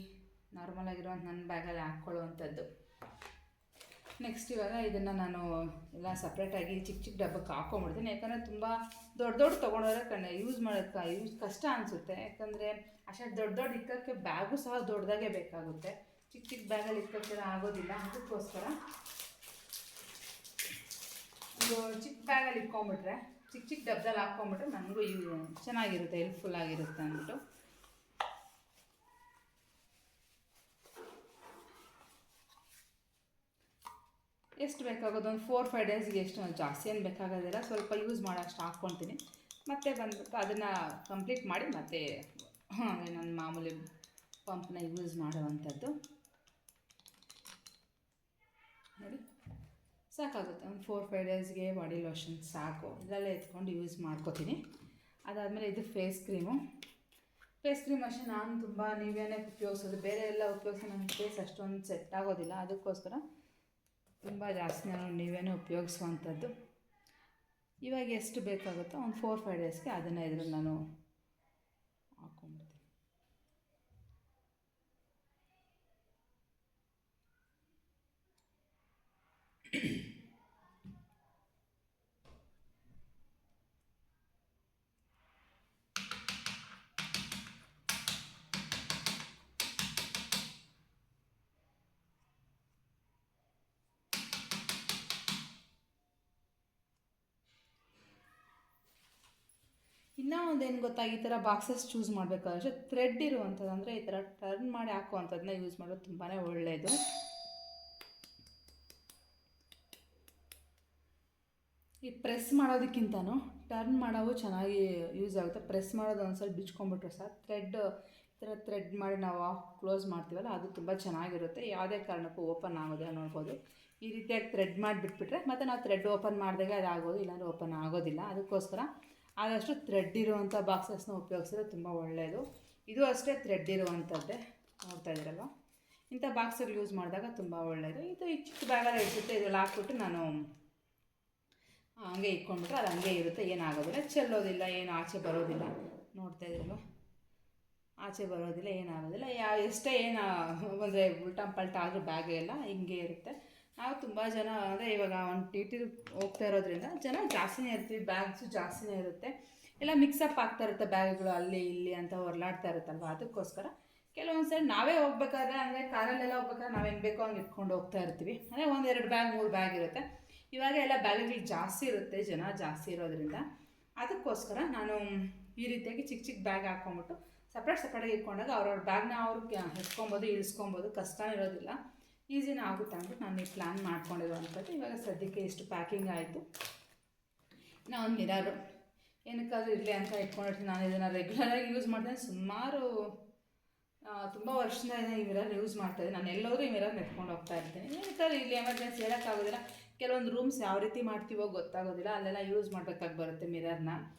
ನಾರ್ಮಲಾಗಿರುವಂಥ ನನ್ನ ಬ್ಯಾಗಲ್ಲಿ ಹಾಕ್ಕೊಳ್ಳುವಂಥದ್ದು. ನೆಕ್ಸ್ಟ್ ಇವಾಗ ಇದನ್ನು ನಾನು ಎಲ್ಲ ಸಪ್ರೇಟಾಗಿ ಚಿಕ್ಕ ಡಬ್ಬಕ್ಕೆ ಹಾಕ್ಕೊಂಬಿಡ್ತೀನಿ. ಯಾಕಂದರೆ ತುಂಬ ದೊಡ್ಡ ತೊಗೊಂಡೋದ್ರೆ ಯೂಸ್ ಕಷ್ಟ ಅನಿಸುತ್ತೆ. ಯಾಕಂದರೆ ಅಷ್ಟು ದೊಡ್ಡ ಇಕ್ಕಕ್ಕೆ ಬ್ಯಾಗು ಸಹ ದೊಡ್ಡದಾಗೆ ಬೇಕಾಗುತ್ತೆ, ಚಿಕ್ಕ ಬ್ಯಾಗಲ್ಲಿ ಇಕ್ಕಕ್ಕೆಲ್ಲ ಆಗೋದಿಲ್ಲ. ಅದಕ್ಕೋಸ್ಕರ ಒಂದು ಚಿಕ್ಕ ಬ್ಯಾಗಲ್ಲಿ ಇಟ್ಕೊಂಡ್ಬಿಟ್ರೆ, ಚಿಕ್ಕ ಡಬ್ಬದಲ್ಲಿ ಹಾಕ್ಕೊಂಬಿಟ್ರೆ ನನಗೂ ಚೆನ್ನಾಗಿರುತ್ತೆ, ಹೆಲ್ಪ್ಫುಲ್ಲಾಗಿರುತ್ತೆ ಅಂದ್ಬಿಟ್ಟು. ಎಷ್ಟು ಬೇಕಾಗೋದು ಒಂದು 4-5 ಡೇಸ್ಗೆ ಎಷ್ಟು ಜಾಸ್ತಿ ಏನು ಬೇಕಾಗೋದಿಲ್ಲ, ಸ್ವಲ್ಪ ಯೂಸ್ ಮಾಡೋಷ್ಟು ಹಾಕ್ಕೊತೀನಿ. ಮತ್ತೆ ಬಂದ್ಬಿಟ್ಟು ಅದನ್ನು ಕಂಪ್ಲೀಟ್ ಮಾಡಿ ಮತ್ತೆ ನನ್ನ ಮಾಮೂಲಿ ಪಂಪ್ನ ಯೂಸ್ ಮಾಡುವಂಥದ್ದು. ನೋಡಿ ಸಾಕಾಗುತ್ತೆ, ಒಂದು 4-5 ಡೇಸ್ಗೆ ಬಾಡಿ ಲೋಷನ್ ಸಾಕು. ಇದರಲ್ಲೇ ಎತ್ಕೊಂಡು ಯೂಸ್ ಮಾಡ್ಕೋತೀನಿ. ಅದಾದಮೇಲೆ ಇದು ಫೇಸ್ ಕ್ರೀಮು. ಫೇಸ್ ಕ್ರೀಮ್ ಅಷ್ಟೇ ನಾನು ತುಂಬ ನೀವೇನೇ ಉಪಯೋಗಿಸೋದು, ಬೇರೆ ಎಲ್ಲ ಉಪಯೋಗಿಸಿ ನನ್ನ ಫೇಸ್ ಅಷ್ಟೊಂದು ಸೆಟ್ ಆಗೋದಿಲ್ಲ. ಅದಕ್ಕೋಸ್ಕರ ತುಂಬ ಜಾಸ್ತಿ ನಾನು ನೀವೇನೇ ಉಪಯೋಗಿಸುವಂಥದ್ದು. ಇವಾಗ ಎಷ್ಟು ಬೇಕಾಗುತ್ತೋ ಒಂದು 4-5 ಡೇಸ್ಗೆ ಅದನ್ನು ಇದ್ರಲ್ಲಿ ನಾನು ಹಾಕ್ಕೊಂಡ್ಬಿಡ್ತೀನಿ. ಇನ್ನೂ ಒಂದೇನು ಗೊತ್ತಾ, ಈ ಥರ ಬಾಕ್ಸಸ್ ಚೂಸ್ ಮಾಡಬೇಕಾದ್ರೆ ಥ್ರೆಡ್ ಇರುವಂಥದ್ದು, ಅಂದರೆ ಈ ಥರ ಟರ್ನ್ ಮಾಡಿ ಹಾಕುವಂಥದ್ದನ್ನ ಯೂಸ್ ಮಾಡೋದು ತುಂಬಾ ಒಳ್ಳೆಯದು. ಈ ಪ್ರೆಸ್ ಮಾಡೋದಕ್ಕಿಂತನೂ ಟರ್ನ್ ಮಾಡೋವು ಚೆನ್ನಾಗಿ ಯೂಸ್ ಆಗುತ್ತೆ. ಪ್ರೆಸ್ ಮಾಡೋದು ಒಂದ್ಸಲ ಬಿಚ್ಕೊಂಡ್ಬಿಟ್ರೆ ಸರ್ ಥ್ರೆಡ್ ಈ ಥರ ಥ್ರೆಡ್ ಮಾಡಿ ನಾವು ಕ್ಲೋಸ್ ಮಾಡ್ತೀವಲ್ಲ, ಅದು ತುಂಬ ಚೆನ್ನಾಗಿರುತ್ತೆ. ಯಾವುದೇ ಕಾರಣಕ್ಕೂ ಓಪನ್ ಆಗೋದಿಲ್ಲ. ನೋಡ್ಬೋದು ಈ ರೀತಿಯಾಗಿ ಥ್ರೆಡ್ ಮಾಡಿ ಬಿಟ್ಬಿಟ್ರೆ ಮತ್ತು ನಾವು ಥ್ರೆಡ್ ಓಪನ್ ಮಾಡಿದಾಗ ಅದು ಆಗೋದು, ಇಲ್ಲಾಂದರೆ ಓಪನ್ ಆಗೋದಿಲ್ಲ. ಅದಕ್ಕೋಸ್ಕರ ಆದಷ್ಟು ಥ್ರೆಡ್ ಇರುವಂಥ ಬಾಕ್ಸಸ್ನ ಉಪಯೋಗಿಸಿದ್ರೆ ತುಂಬ ಒಳ್ಳೆಯದು. ಇದು ಅಷ್ಟೇ ಥ್ರೆಡ್ ಇರುವಂಥದ್ದೇ, ನೋಡ್ತಾ ಇದ್ದೀರಲ್ವ. ಇಂಥ ಬಾಕ್ಸ್ಗಳು ಯೂಸ್ ಮಾಡಿದಾಗ ತುಂಬ ಒಳ್ಳೆಯದು. ಇದು ಈ ಚಿಕ್ಕ ಬ್ಯಾಗಲ್ಲಿ ಇರುತ್ತೆ, ಇದ್ರಲ್ಲಿ ಹಾಕ್ಬಿಟ್ಟು ನಾನು ಹಂಗೆ ಇಟ್ಕೊಂಡ್ಬಿಟ್ರೆ ಅದು ಹಂಗೆ ಇರುತ್ತೆ, ಏನಾಗೋದಿಲ್ಲ, ಚೆಲ್ಲೋದಿಲ್ಲ, ಏನು ಆಚೆ ಬರೋದಿಲ್ಲ. ನೋಡ್ತಾ ಇದ್ದೀರಲ್ವ, ಆಚೆ ಬರೋದಿಲ್ಲ, ಏನಾಗೋದಿಲ್ಲ. ಎಷ್ಟೇ ಏನು ಅಂದರೆ ಉಲ್ಟಾ ಪಲ್ಟಾ ಆದರೂ ಬ್ಯಾಗ್ ಎಲ್ಲ ಹಿಂಗೆ ಇರುತ್ತೆ. ನಾವು ತುಂಬ ಜನ ಅಂದರೆ ಇವಾಗ ಒಂದು ಟಿ ಹೋಗ್ತಾ ಇರೋದ್ರಿಂದ ಜನ ಜಾಸ್ತಿನೇ ಇರ್ತೀವಿ, ಬ್ಯಾಗ್ಸು ಜಾಸ್ತಿನೇ ಇರುತ್ತೆ, ಎಲ್ಲ ಮಿಕ್ಸಪ್ ಆಗ್ತಾ ಇರುತ್ತೆ ಬ್ಯಾಗ್ಗಳು ಅಲ್ಲಿ ಇಲ್ಲಿ ಅಂತ ಹೊರಲಾಡ್ತಾ ಇರುತ್ತಲ್ವ. ಅದಕ್ಕೋಸ್ಕರ ಕೆಲವೊಂದು ಸರಿ ನಾವೇ ಹೋಗ್ಬೇಕಾದ್ರೆ, ಅಂದರೆ ಕಾರಲ್ಲೆಲ್ಲ ಹೋಗ್ಬೇಕಾದ್ರೆ ನಾವು ಹೆಂಗೆ ಬೇಕೋ ಹಂಗೆ ಇಟ್ಕೊಂಡು ಹೋಗ್ತಾ ಇರ್ತೀವಿ. ಅಂದರೆ 1-2 ಬ್ಯಾಗ್ 3 ಬ್ಯಾಗ್ ಇರುತ್ತೆ. ಇವಾಗ ಎಲ್ಲ ಬ್ಯಾಗ್ಗಳು ಜಾಸ್ತಿ ಇರುತ್ತೆ, ಜನ ಜಾಸ್ತಿ ಇರೋದ್ರಿಂದ. ಅದಕ್ಕೋಸ್ಕರ ನಾನು ಈ ರೀತಿಯಾಗಿ ಚಿಕ್ಕ ಚಿಕ್ಕ ಬ್ಯಾಗ್ ಹಾಕ್ಕೊಂಬಿಟ್ಟು ಸಪ್ರೇಟಾಗಿ ಇಟ್ಕೊಂಡಾಗ ಅವ್ರವ್ರ ಬ್ಯಾಗ್ನ ಅವ್ರು ಎತ್ಕೊಬೋದು, ಇಳಿಸ್ಕೊಬೋದು, ಕಷ್ಟನೇ ಇರೋದಿಲ್ಲ, ಈಸಿನೇ ಆಗುತ್ತೆ ಅಂದ್ಬಿಟ್ಟು ನಾನು ಈ ಪ್ಲ್ಯಾನ್ ಮಾಡ್ಕೊಂಡಿರುವಂಥದ್ದು. ಇವಾಗ ಸದ್ಯಕ್ಕೆ ಇಷ್ಟು ಪ್ಯಾಕಿಂಗ್ ಆಯಿತು. ಇನ್ನು ಒಂದು ಮಿರರು ಏನಕ್ಕಾದ್ರೂ ಇರಲಿ ಅಂತ ಇಟ್ಕೊಂಡಿರ್ತೀನಿ. ನಾನು ಇದನ್ನು ರೆಗ್ಯುಲರಾಗಿ ಯೂಸ್ ಮಾಡ್ತೀನಿ, ಸುಮಾರು ತುಂಬ ವರ್ಷದಿಂದ ಈ ಮಿರರ್ ಯೂಸ್ ಮಾಡ್ತಾಯಿದ್ದೀನಿ. ನಾನು ಎಲ್ಲರೂ ಈ ಮಿರರ್ನ ಎತ್ಕೊಂಡು ಹೋಗ್ತಾ ಇರ್ತೀನಿ. ಏನಕ್ಕಾದ್ರೂ ಇಲ್ಲಿ ಎಮರ್ಜೆನ್ಸಿ ಹೇಳೋಕ್ಕಾಗೋದಿಲ್ಲ, ಕೆಲವೊಂದು ರೂಮ್ಸ್ ಯಾವ ರೀತಿ ಮಾಡ್ತೀವೋ ಗೊತ್ತಾಗೋದಿಲ್ಲ, ಅಲ್ಲೆಲ್ಲ ಯೂಸ್ ಮಾಡಬೇಕಾಗಿ ಬರುತ್ತೆ ಮಿರರ್ನ.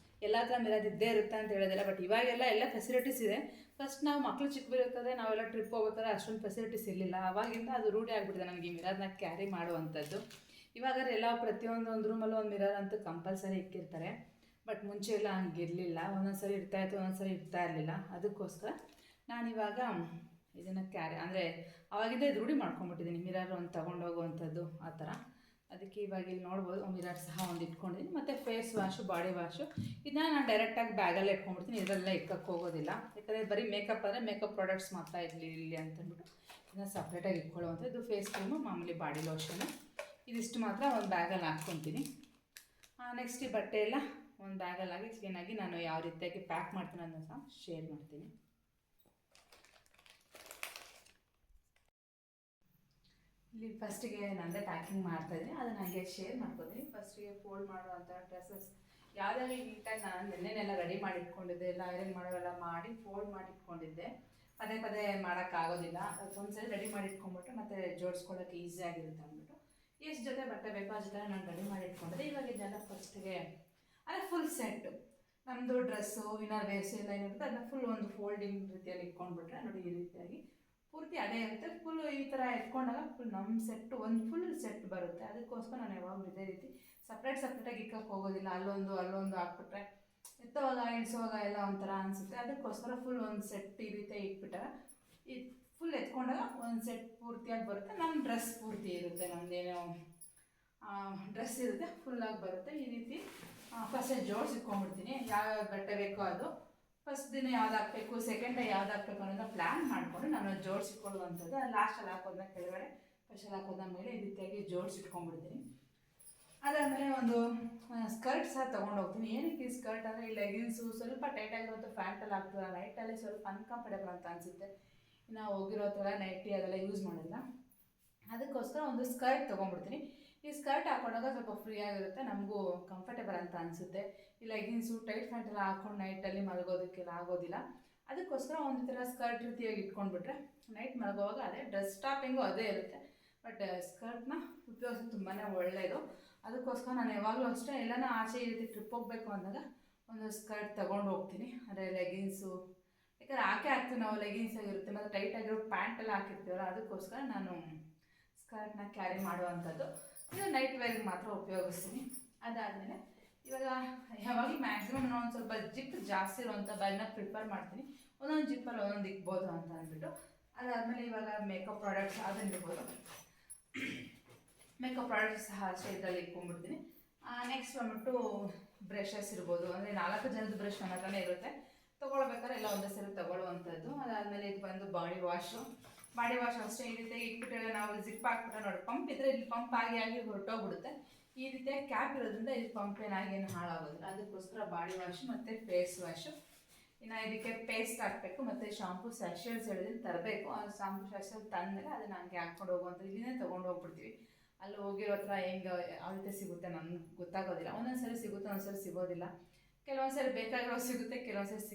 ಎಲ್ಲ ಥರ ಮಿರರ್ ಇದ್ದೇ ಇರುತ್ತೆ ಅಂತ ಹೇಳೋದಿಲ್ಲ, ಬಟ್ ಇವಾಗೆಲ್ಲ ಎಲ್ಲ ಫೆಸಿಲಿಟೀಸ್ ಇದೆ. ಫಸ್ಟ್ ನಾವು ಮಕ್ಕಳು ಚಿಕ್ಕದಿರ್ತದೆ, ನಾವೆಲ್ಲ ಟ್ರಿಪ್ ಹೋಗ್ಬೇಕಾದ್ರೆ ಅಷ್ಟೊಂದು ಫೆಸಿಲಿಟೀಸ್ ಇರಲಿಲ್ಲ. ಅವಾಗಿಂದ ಅದು ರೂಢಿ ಆಗಿಬಿಟ್ಟಿದೆ ನನಗೆ ಈ ಮಿರರ್ನ ಕ್ಯಾರಿ ಮಾಡುವಂಥದ್ದು. ಇವಾಗ ಎಲ್ಲ ಪ್ರತಿಯೊಂದು ರೂಮಲ್ಲೂ ಒಂದು ಮಿರರ್ ಅಂತೂ ಕಂಪಲ್ಸರಿ ಇಕ್ಕಿರ್ತಾರೆ. ಬಟ್ ಮುಂಚೆ ಎಲ್ಲ ಹಂಗಿರಲಿಲ್ಲ, ಒಂದೊಂದ್ಸರಿ ಇರ್ತಾಯಿತ್ತು, ಒಂದೊಂದ್ಸರಿ ಇರ್ತಾ ಇರಲಿಲ್ಲ. ಅದಕ್ಕೋಸ್ಕರ ನಾನಿವಾಗ ಇದನ್ನು ಅಂದರೆ ಆವಾಗಿಂದ ಇದು ರೂಢಿ ಮಾಡ್ಕೊಂಡ್ಬಿಟ್ಟಿದ್ದೀನಿ, ಮಿರರ್ ಒಂದು ತೊಗೊಂಡೋಗುವಂಥದ್ದು ಆ ಥರ. ಅದಕ್ಕೆ ಇವಾಗ ಇಲ್ಲಿ ನೋಡ್ಬೋದು ಮಿರರ್ ಸಹ ಒಂದು ಇಟ್ಕೊಂಡಿದ್ದೀನಿ. ಮತ್ತು ಫೇಸ್ ವಾಶು, ಬಾಡಿ ವಾಶು ಇದನ್ನ ನಾನು ಡೈರೆಕ್ಟಾಗಿ ಬ್ಯಾಗಲ್ಲೇ ಇಟ್ಕೊಂಡ್ಬಿಡ್ತೀನಿ, ಇದರಲ್ಲೇ ಇಕ್ಕಕ್ಕೆ ಹೋಗೋದಿಲ್ಲ. ಯಾಕಂದರೆ ಬರೀ ಮೇಕಪ್ ಅಂದರೆ ಮೇಕಪ್ ಪ್ರಾಡಕ್ಟ್ಸ್ ಮಾತ್ರ ಇಲ್ಲಿ ಅಂತಂದ್ಬಿಟ್ಟು ಇದನ್ನು ಸಪ್ರೇಟಾಗಿ ಇಟ್ಕೊಳ್ಳುವಂಥ. ಇದು ಫೇಸ್ ಕ್ರೀಮು, ಮಾಮೂಲಿ ಬಾಡಿ ಲೋಷನು, ಇದಿಷ್ಟು ಮಾತ್ರ ಒಂದು ಬ್ಯಾಗಲ್ಲಿ ಹಾಕ್ಕೊತೀನಿ. ನೆಕ್ಸ್ಟ್ ಈ ಬಟ್ಟೆ ಎಲ್ಲ ಒಂದು ಬ್ಯಾಗಲ್ಲಿ ಹಾಕಿ ಕ್ಲೀನಾಗಿ ನಾನು ಯಾವ ರೀತಿಯಾಗಿ ಪ್ಯಾಕ್ ಮಾಡ್ತೀನಿ ಅನ್ನೋದು ಸಹ ಶೇರ್ ಮಾಡ್ತೀನಿ. ಇಲ್ಲಿ ಫಸ್ಟಿಗೆ ನಂದೇ ಪ್ಯಾಕಿಂಗ್ ಮಾಡ್ತಾಯಿದ್ದೀನಿ, ಅದನ್ನು ಹಾಗೆ ಶೇರ್ ಮಾಡ್ಕೊತೀನಿ. ಫಸ್ಟಿಗೆ ಫೋಲ್ಡ್ ಮಾಡುವಂಥ ಡ್ರೆಸ್ಸಸ್ ಯಾವುದಾದ್ರು ನೀಟಾಗಿ ನಾನು ನೆನ್ನೆನೆಲ್ಲ ರೆಡಿ ಮಾಡಿ ಇಟ್ಕೊಂಡಿದ್ದೆ, ಎಲ್ಲ ಐರನ್ ಮಾಡೋವೆಲ್ಲ ಮಾಡಿ ಫೋಲ್ಡ್ ಮಾಡಿ ಇಟ್ಕೊಂಡಿದ್ದೆ. ಪದೇ ಪದೇ ಮಾಡೋಕ್ಕಾಗೋದಿಲ್ಲ, ಒಂದ್ಸರಿ ರೆಡಿ ಮಾಡಿ ಇಟ್ಕೊಂಡ್ಬಿಟ್ಟು ಮತ್ತು ಜೋಡಿಸ್ಕೊಳ್ಳೋಕೆ ಈಸಿ ಆಗಿರುತ್ತೆ ಅಂದ್ಬಿಟ್ಟು ಎಷ್ಟು ಜೊತೆ ಬಟ್ಟೆ ಬೇಕೋ ಆ ಜೊತೆ ನಾನು ರೆಡಿ ಮಾಡಿ ಇಟ್ಕೊಂಡಿದ್ದೆ. ಇವಾಗ ಇದನ್ನೆಲ್ಲ ಫಸ್ಟಿಗೆ ಅಂದರೆ ಫುಲ್ ಸೆಟ್ಟು ನಮ್ಮದು ಡ್ರೆಸ್ಸು, ಇನ್ನರ್ ವೇರ್ಸು ಎಲ್ಲ ಏನಿರುತ್ತೆ ಅದನ್ನ ಫುಲ್ ಒಂದು ಫೋಲ್ಡಿಂಗ್ ರೀತಿಯಲ್ಲಿ ಇಟ್ಕೊಂಡ್ಬಿಟ್ರೆ ನೋಡಿ ಈ ರೀತಿಯಾಗಿ ಪೂರ್ತಿ ಅದೇ ಇರುತ್ತೆ. ಫುಲ್ ಈ ಥರ ಎತ್ಕೊಂಡಾಗ ಫುಲ್ ನಮ್ಮ ಸೆಟ್ಟು ಒಂದು ಫುಲ್ ಸೆಟ್ ಬರುತ್ತೆ. ಅದಕ್ಕೋಸ್ಕರ ನಾನು ಯಾವಾಗಲೂ ಇದೇ ರೀತಿ ಸಪ್ರೇಟಾಗಿ ಇಕ್ಕಕ್ಕೆ ಹೋಗೋದಿಲ್ಲ. ಅಲ್ಲೊಂದು ಹಾಕ್ಬಿಟ್ರೆ ಎತ್ತುವಾಗ ಇಳಿಸುವಾಗ ಎಲ್ಲ ಒಂಥರ ಅನಿಸುತ್ತೆ. ಅದಕ್ಕೋಸ್ಕರ ಫುಲ್ ಒಂದು ಸೆಟ್ ಈ ರೀತಿ ಇಟ್ಬಿಟ್ಟಾಗ ಈ ಫುಲ್ ಎತ್ಕೊಂಡಾಗ ಒಂದು ಸೆಟ್ ಪೂರ್ತಿಯಾಗಿ ಬರುತ್ತೆ. ನಮ್ಮ ಡ್ರೆಸ್ ಪೂರ್ತಿ ಇರುತ್ತೆ, ನಮ್ಮದೇನೋ ಡ್ರೆಸ್ ಇರುತ್ತೆ ಫುಲ್ಲಾಗಿ ಬರುತ್ತೆ. ಈ ರೀತಿ ಫಸ್ಟೇ ಜೋಡಿಸಿಟ್ಕೊಂಡ್ಬಿಡ್ತೀನಿ, ಯಾವ್ಯಾವ ಬಟ್ಟೆ ಬೇಕೋ ಅದು. ಫಸ್ಟ್ ದಿನ ಯಾವ್ದು ಹಾಕಬೇಕು, ಸೆಕೆಂಡ್ ಡೇ ಯಾವ್ದು ಹಾಕಬೇಕು ಅನ್ನೋದನ್ನ ಪ್ಲ್ಯಾನ್ ಮಾಡಿಕೊಂಡು ನಾನು ಜೋಡಿಸಿಟ್ಕೊಳ್ಳುವಂಥದ್ದು. ಲಾಸ್ಟಲ್ಲಿ ಹಾಕೋದನ್ನ ಕೆಳಗಡೆ, ಫಸ್ಟಲ್ಲಿ ಹಾಕೋದನ್ನ ಮೇಲೆ ಈ ರೀತಿಯಾಗಿ ಜೋಡಿಸಿಟ್ಕೊಂಡ್ಬಿಡ್ತೀನಿ. ಅದಾದಮೇಲೆ ಒಂದು ಸ್ಕರ್ಟ್ ಸಹ ತೊಗೊಂಡೋಗ್ತೀನಿ. ಏನಕ್ಕೆ ಈ ಸ್ಕರ್ಟ್ ಅಂದರೆ ಈ ಲೆಗಿನ್ಸು ಸ್ವಲ್ಪ ಟೈಟಾಗಿರೋಂಥ ಪ್ಯಾಂಟಲ್ಲಿ ಹಾಕ್ತೀವಲ್ಲ, ನೈಟಲ್ಲಿ ಸ್ವಲ್ಪ ಅನ್ಕಂಫರ್ಟೇಬಲ್ ಅಂತ ಅನಿಸುತ್ತೆ. ನಾವು ಹೋಗಿರೋ ಥರ ನೈಟಿ ಅದೆಲ್ಲ ಯೂಸ್ ಮಾಡೋಲ್ಲ. ಅದಕ್ಕೋಸ್ಕರ ಒಂದು ಸ್ಕರ್ಟ್ ತೊಗೊಂಡ್ಬಿಡ್ತೀನಿ. ಈ ಸ್ಕರ್ಟ್ ಹಾಕೊಂಡಾಗ ಸ್ವಲ್ಪ ಫ್ರೀ ಆಗಿರುತ್ತೆ, ನಮಗೂ ಕಂಫರ್ಟೇಬಲ್ ಅಂತ ಅನಿಸುತ್ತೆ. ಈ ಲೆಗಿನ್ಸು ಟೈಟ್ ಪ್ಯಾಂಟೆಲ್ಲ ಹಾಕ್ಕೊಂಡು ನೈಟಲ್ಲಿ ಮಲಗೋದಕ್ಕೆಲ್ಲ ಆಗೋದಿಲ್ಲ. ಅದಕ್ಕೋಸ್ಕರ ಒಂದು ಥರ ಸ್ಕರ್ಟ್ ರೀತಿಯಾಗಿ ಇಟ್ಕೊಂಡ್ಬಿಟ್ರೆ ನೈಟ್ ಮಲಗೋವಾಗ ಅದೇ ಡ್ರೆಸ್ ಟಾಪಿಂಗು ಅದೇ ಇರುತ್ತೆ. ಬಟ್ ಸ್ಕರ್ಟ್ನ ಉಪಯೋಗಿಸೋದು ತುಂಬಾ ಒಳ್ಳೆಯದು. ಅದಕ್ಕೋಸ್ಕರ ನಾನು ಯಾವಾಗಲೂ ಅಷ್ಟೇ ಎಲ್ಲನ ಆಚೆ ಈ ರೀತಿ ಟ್ರಿಪ್ ಹೋಗಬೇಕು ಅಂದಾಗ ಒಂದು ಸ್ಕರ್ಟ್ ತೊಗೊಂಡು ಹೋಗ್ತೀನಿ. ಅಂದರೆ ಲೆಗಿನ್ಸು, ಯಾಕಂದರೆ ಹಾಕ್ತೀವಿ ನಾವು, ಲೆಗಿನ್ಸ್ ಆಗಿರುತ್ತೆ ಮತ್ತು ಟೈಟ್ ಆಗಿರೋ ಪ್ಯಾಂಟ್ ಎಲ್ಲ ಹಾಕಿರ್ತೀವಲ್ಲ, ಅದಕ್ಕೋಸ್ಕರ ನಾನು ಸ್ಕರ್ಟ್ನ ಕ್ಯಾರಿ ಮಾಡುವಂಥದ್ದು. ಇದು ನೈಟ್ ವೇರ್ಗೆ ಮಾತ್ರ ಉಪಯೋಗಿಸ್ತೀನಿ. ಅದಾದಮೇಲೆ ಇವಾಗ ಯಾವಾಗಲೂ ಮ್ಯಾಕ್ಸಿಮಮ್ ನಾನು ಒಂದು ಸ್ವಲ್ಪ ಜಿಪ್ ಜಾಸ್ತಿ ಇರುವಂಥ ಬ್ಯಾಗ್ನ ಪ್ರಿಫರ್ ಮಾಡ್ತೀನಿ. ಒಂದೊಂದು ಜಿಪ್ಪಲ್ಲಿ ಒಂದೊಂದು ಇಕ್ಬೋದು ಅಂತ ಅಂದ್ಬಿಟ್ಟು. ಅದಾದಮೇಲೆ ಇವಾಗ ಮೇಕಪ್ ಪ್ರಾಡಕ್ಟ್ಸ್ ಅದನ್ನಿರ್ಬೋದು, ಮೇಕಪ್ ಪ್ರಾಡಕ್ಟ್ಸ್ ಸಹ ಅಷ್ಟೇ ಇದರಲ್ಲಿ ಇಟ್ಕೊಂಡ್ಬಿಡ್ತೀನಿ. ನೆಕ್ಸ್ಟ್ ಬಂದ್ಬಿಟ್ಟು ಬ್ರಷಸ್ ಇರ್ಬೋದು, ಅಂದರೆ 4 ಜನದ ಬ್ರಷ್ ನನ್ನ ಹತ್ರನೇ ಇರುತ್ತೆ, ತೊಗೊಳ್ಬೇಕಾದ್ರೆ ಎಲ್ಲ ಒಂದೇ ಸರಿ ತೊಗೊಳ್ಳುವಂಥದ್ದು. ಅದಾದಮೇಲೆ ಇದು ಬಂದು ಬಾಡಿ ವಾಶ್ ಅಷ್ಟೇ. ಈ ರೀತಿಯಾಗಿ ಇಟ್ಬಿಟ್ಟು ನಾವು ಜಿಪ್ ಹಾಕ್ಬಿಟ್ಟು ನೋಡಿ, ಪಂಪ್ ಇದ್ದರೆ ಇಲ್ಲಿ ಪಂಪ್ ಆಗಿ ಹೊರಟೋಗ್ಬಿಡುತ್ತೆ. ಈ ರೀತಿಯಾಗಿ ಕ್ಯಾಪ್ ಇರೋದ್ರಿಂದ ಇಲ್ಲಿ ಪಂಪ್ ಏನು ಹಾಳಾಗೋದಿಲ್ಲ. ಅದಕ್ಕೋಸ್ಕರ ಬಾಡಿ ವಾಶ್ ಮತ್ತು ಫೇಸ್ ವಾಶು. ಇನ್ನು ಇದಕ್ಕೆ ಪೇಸ್ಟ್ ಹಾಕಬೇಕು ಮತ್ತು ಶಾಂಪೂ ಸ್ಯಾಶೆಲ್ಸ್ ಹೇಳಿದ್ರೆ ತರಬೇಕು. ಆ ಶಾಂಪೂ ಸ್ಯಾಶೆಲ್ ತಂದಮೇಲೆ ಅದನ್ನು ಹಂಗೆ ಹಾಕ್ಕೊಂಡು ಹೋಗುವಂಥದ್ದು. ಇಲ್ಲಿಂದೇ ತೊಗೊಂಡು ಹೋಗ್ಬಿಡ್ತೀವಿ. ಅಲ್ಲಿ ಹೋಗಿರೋ ಹತ್ರ ಹೆಂಗೆ ಯಾವ ರೀತಿ ಸಿಗುತ್ತೆ ನನಗೆ ಗೊತ್ತಾಗೋದಿಲ್ಲ. ಒಂದೊಂದು ಸರಿ ಸಿಗುತ್ತೆ, ಒಂದೊಂದು ಸಿಗೋದಿಲ್ಲ. ಕೆಲವೊಂದು ಸರಿ ಬೇಕಾಗಿರೋ ಸಿಗುತ್ತೆ, ಕೆಲವೊಂದು ಸರಿ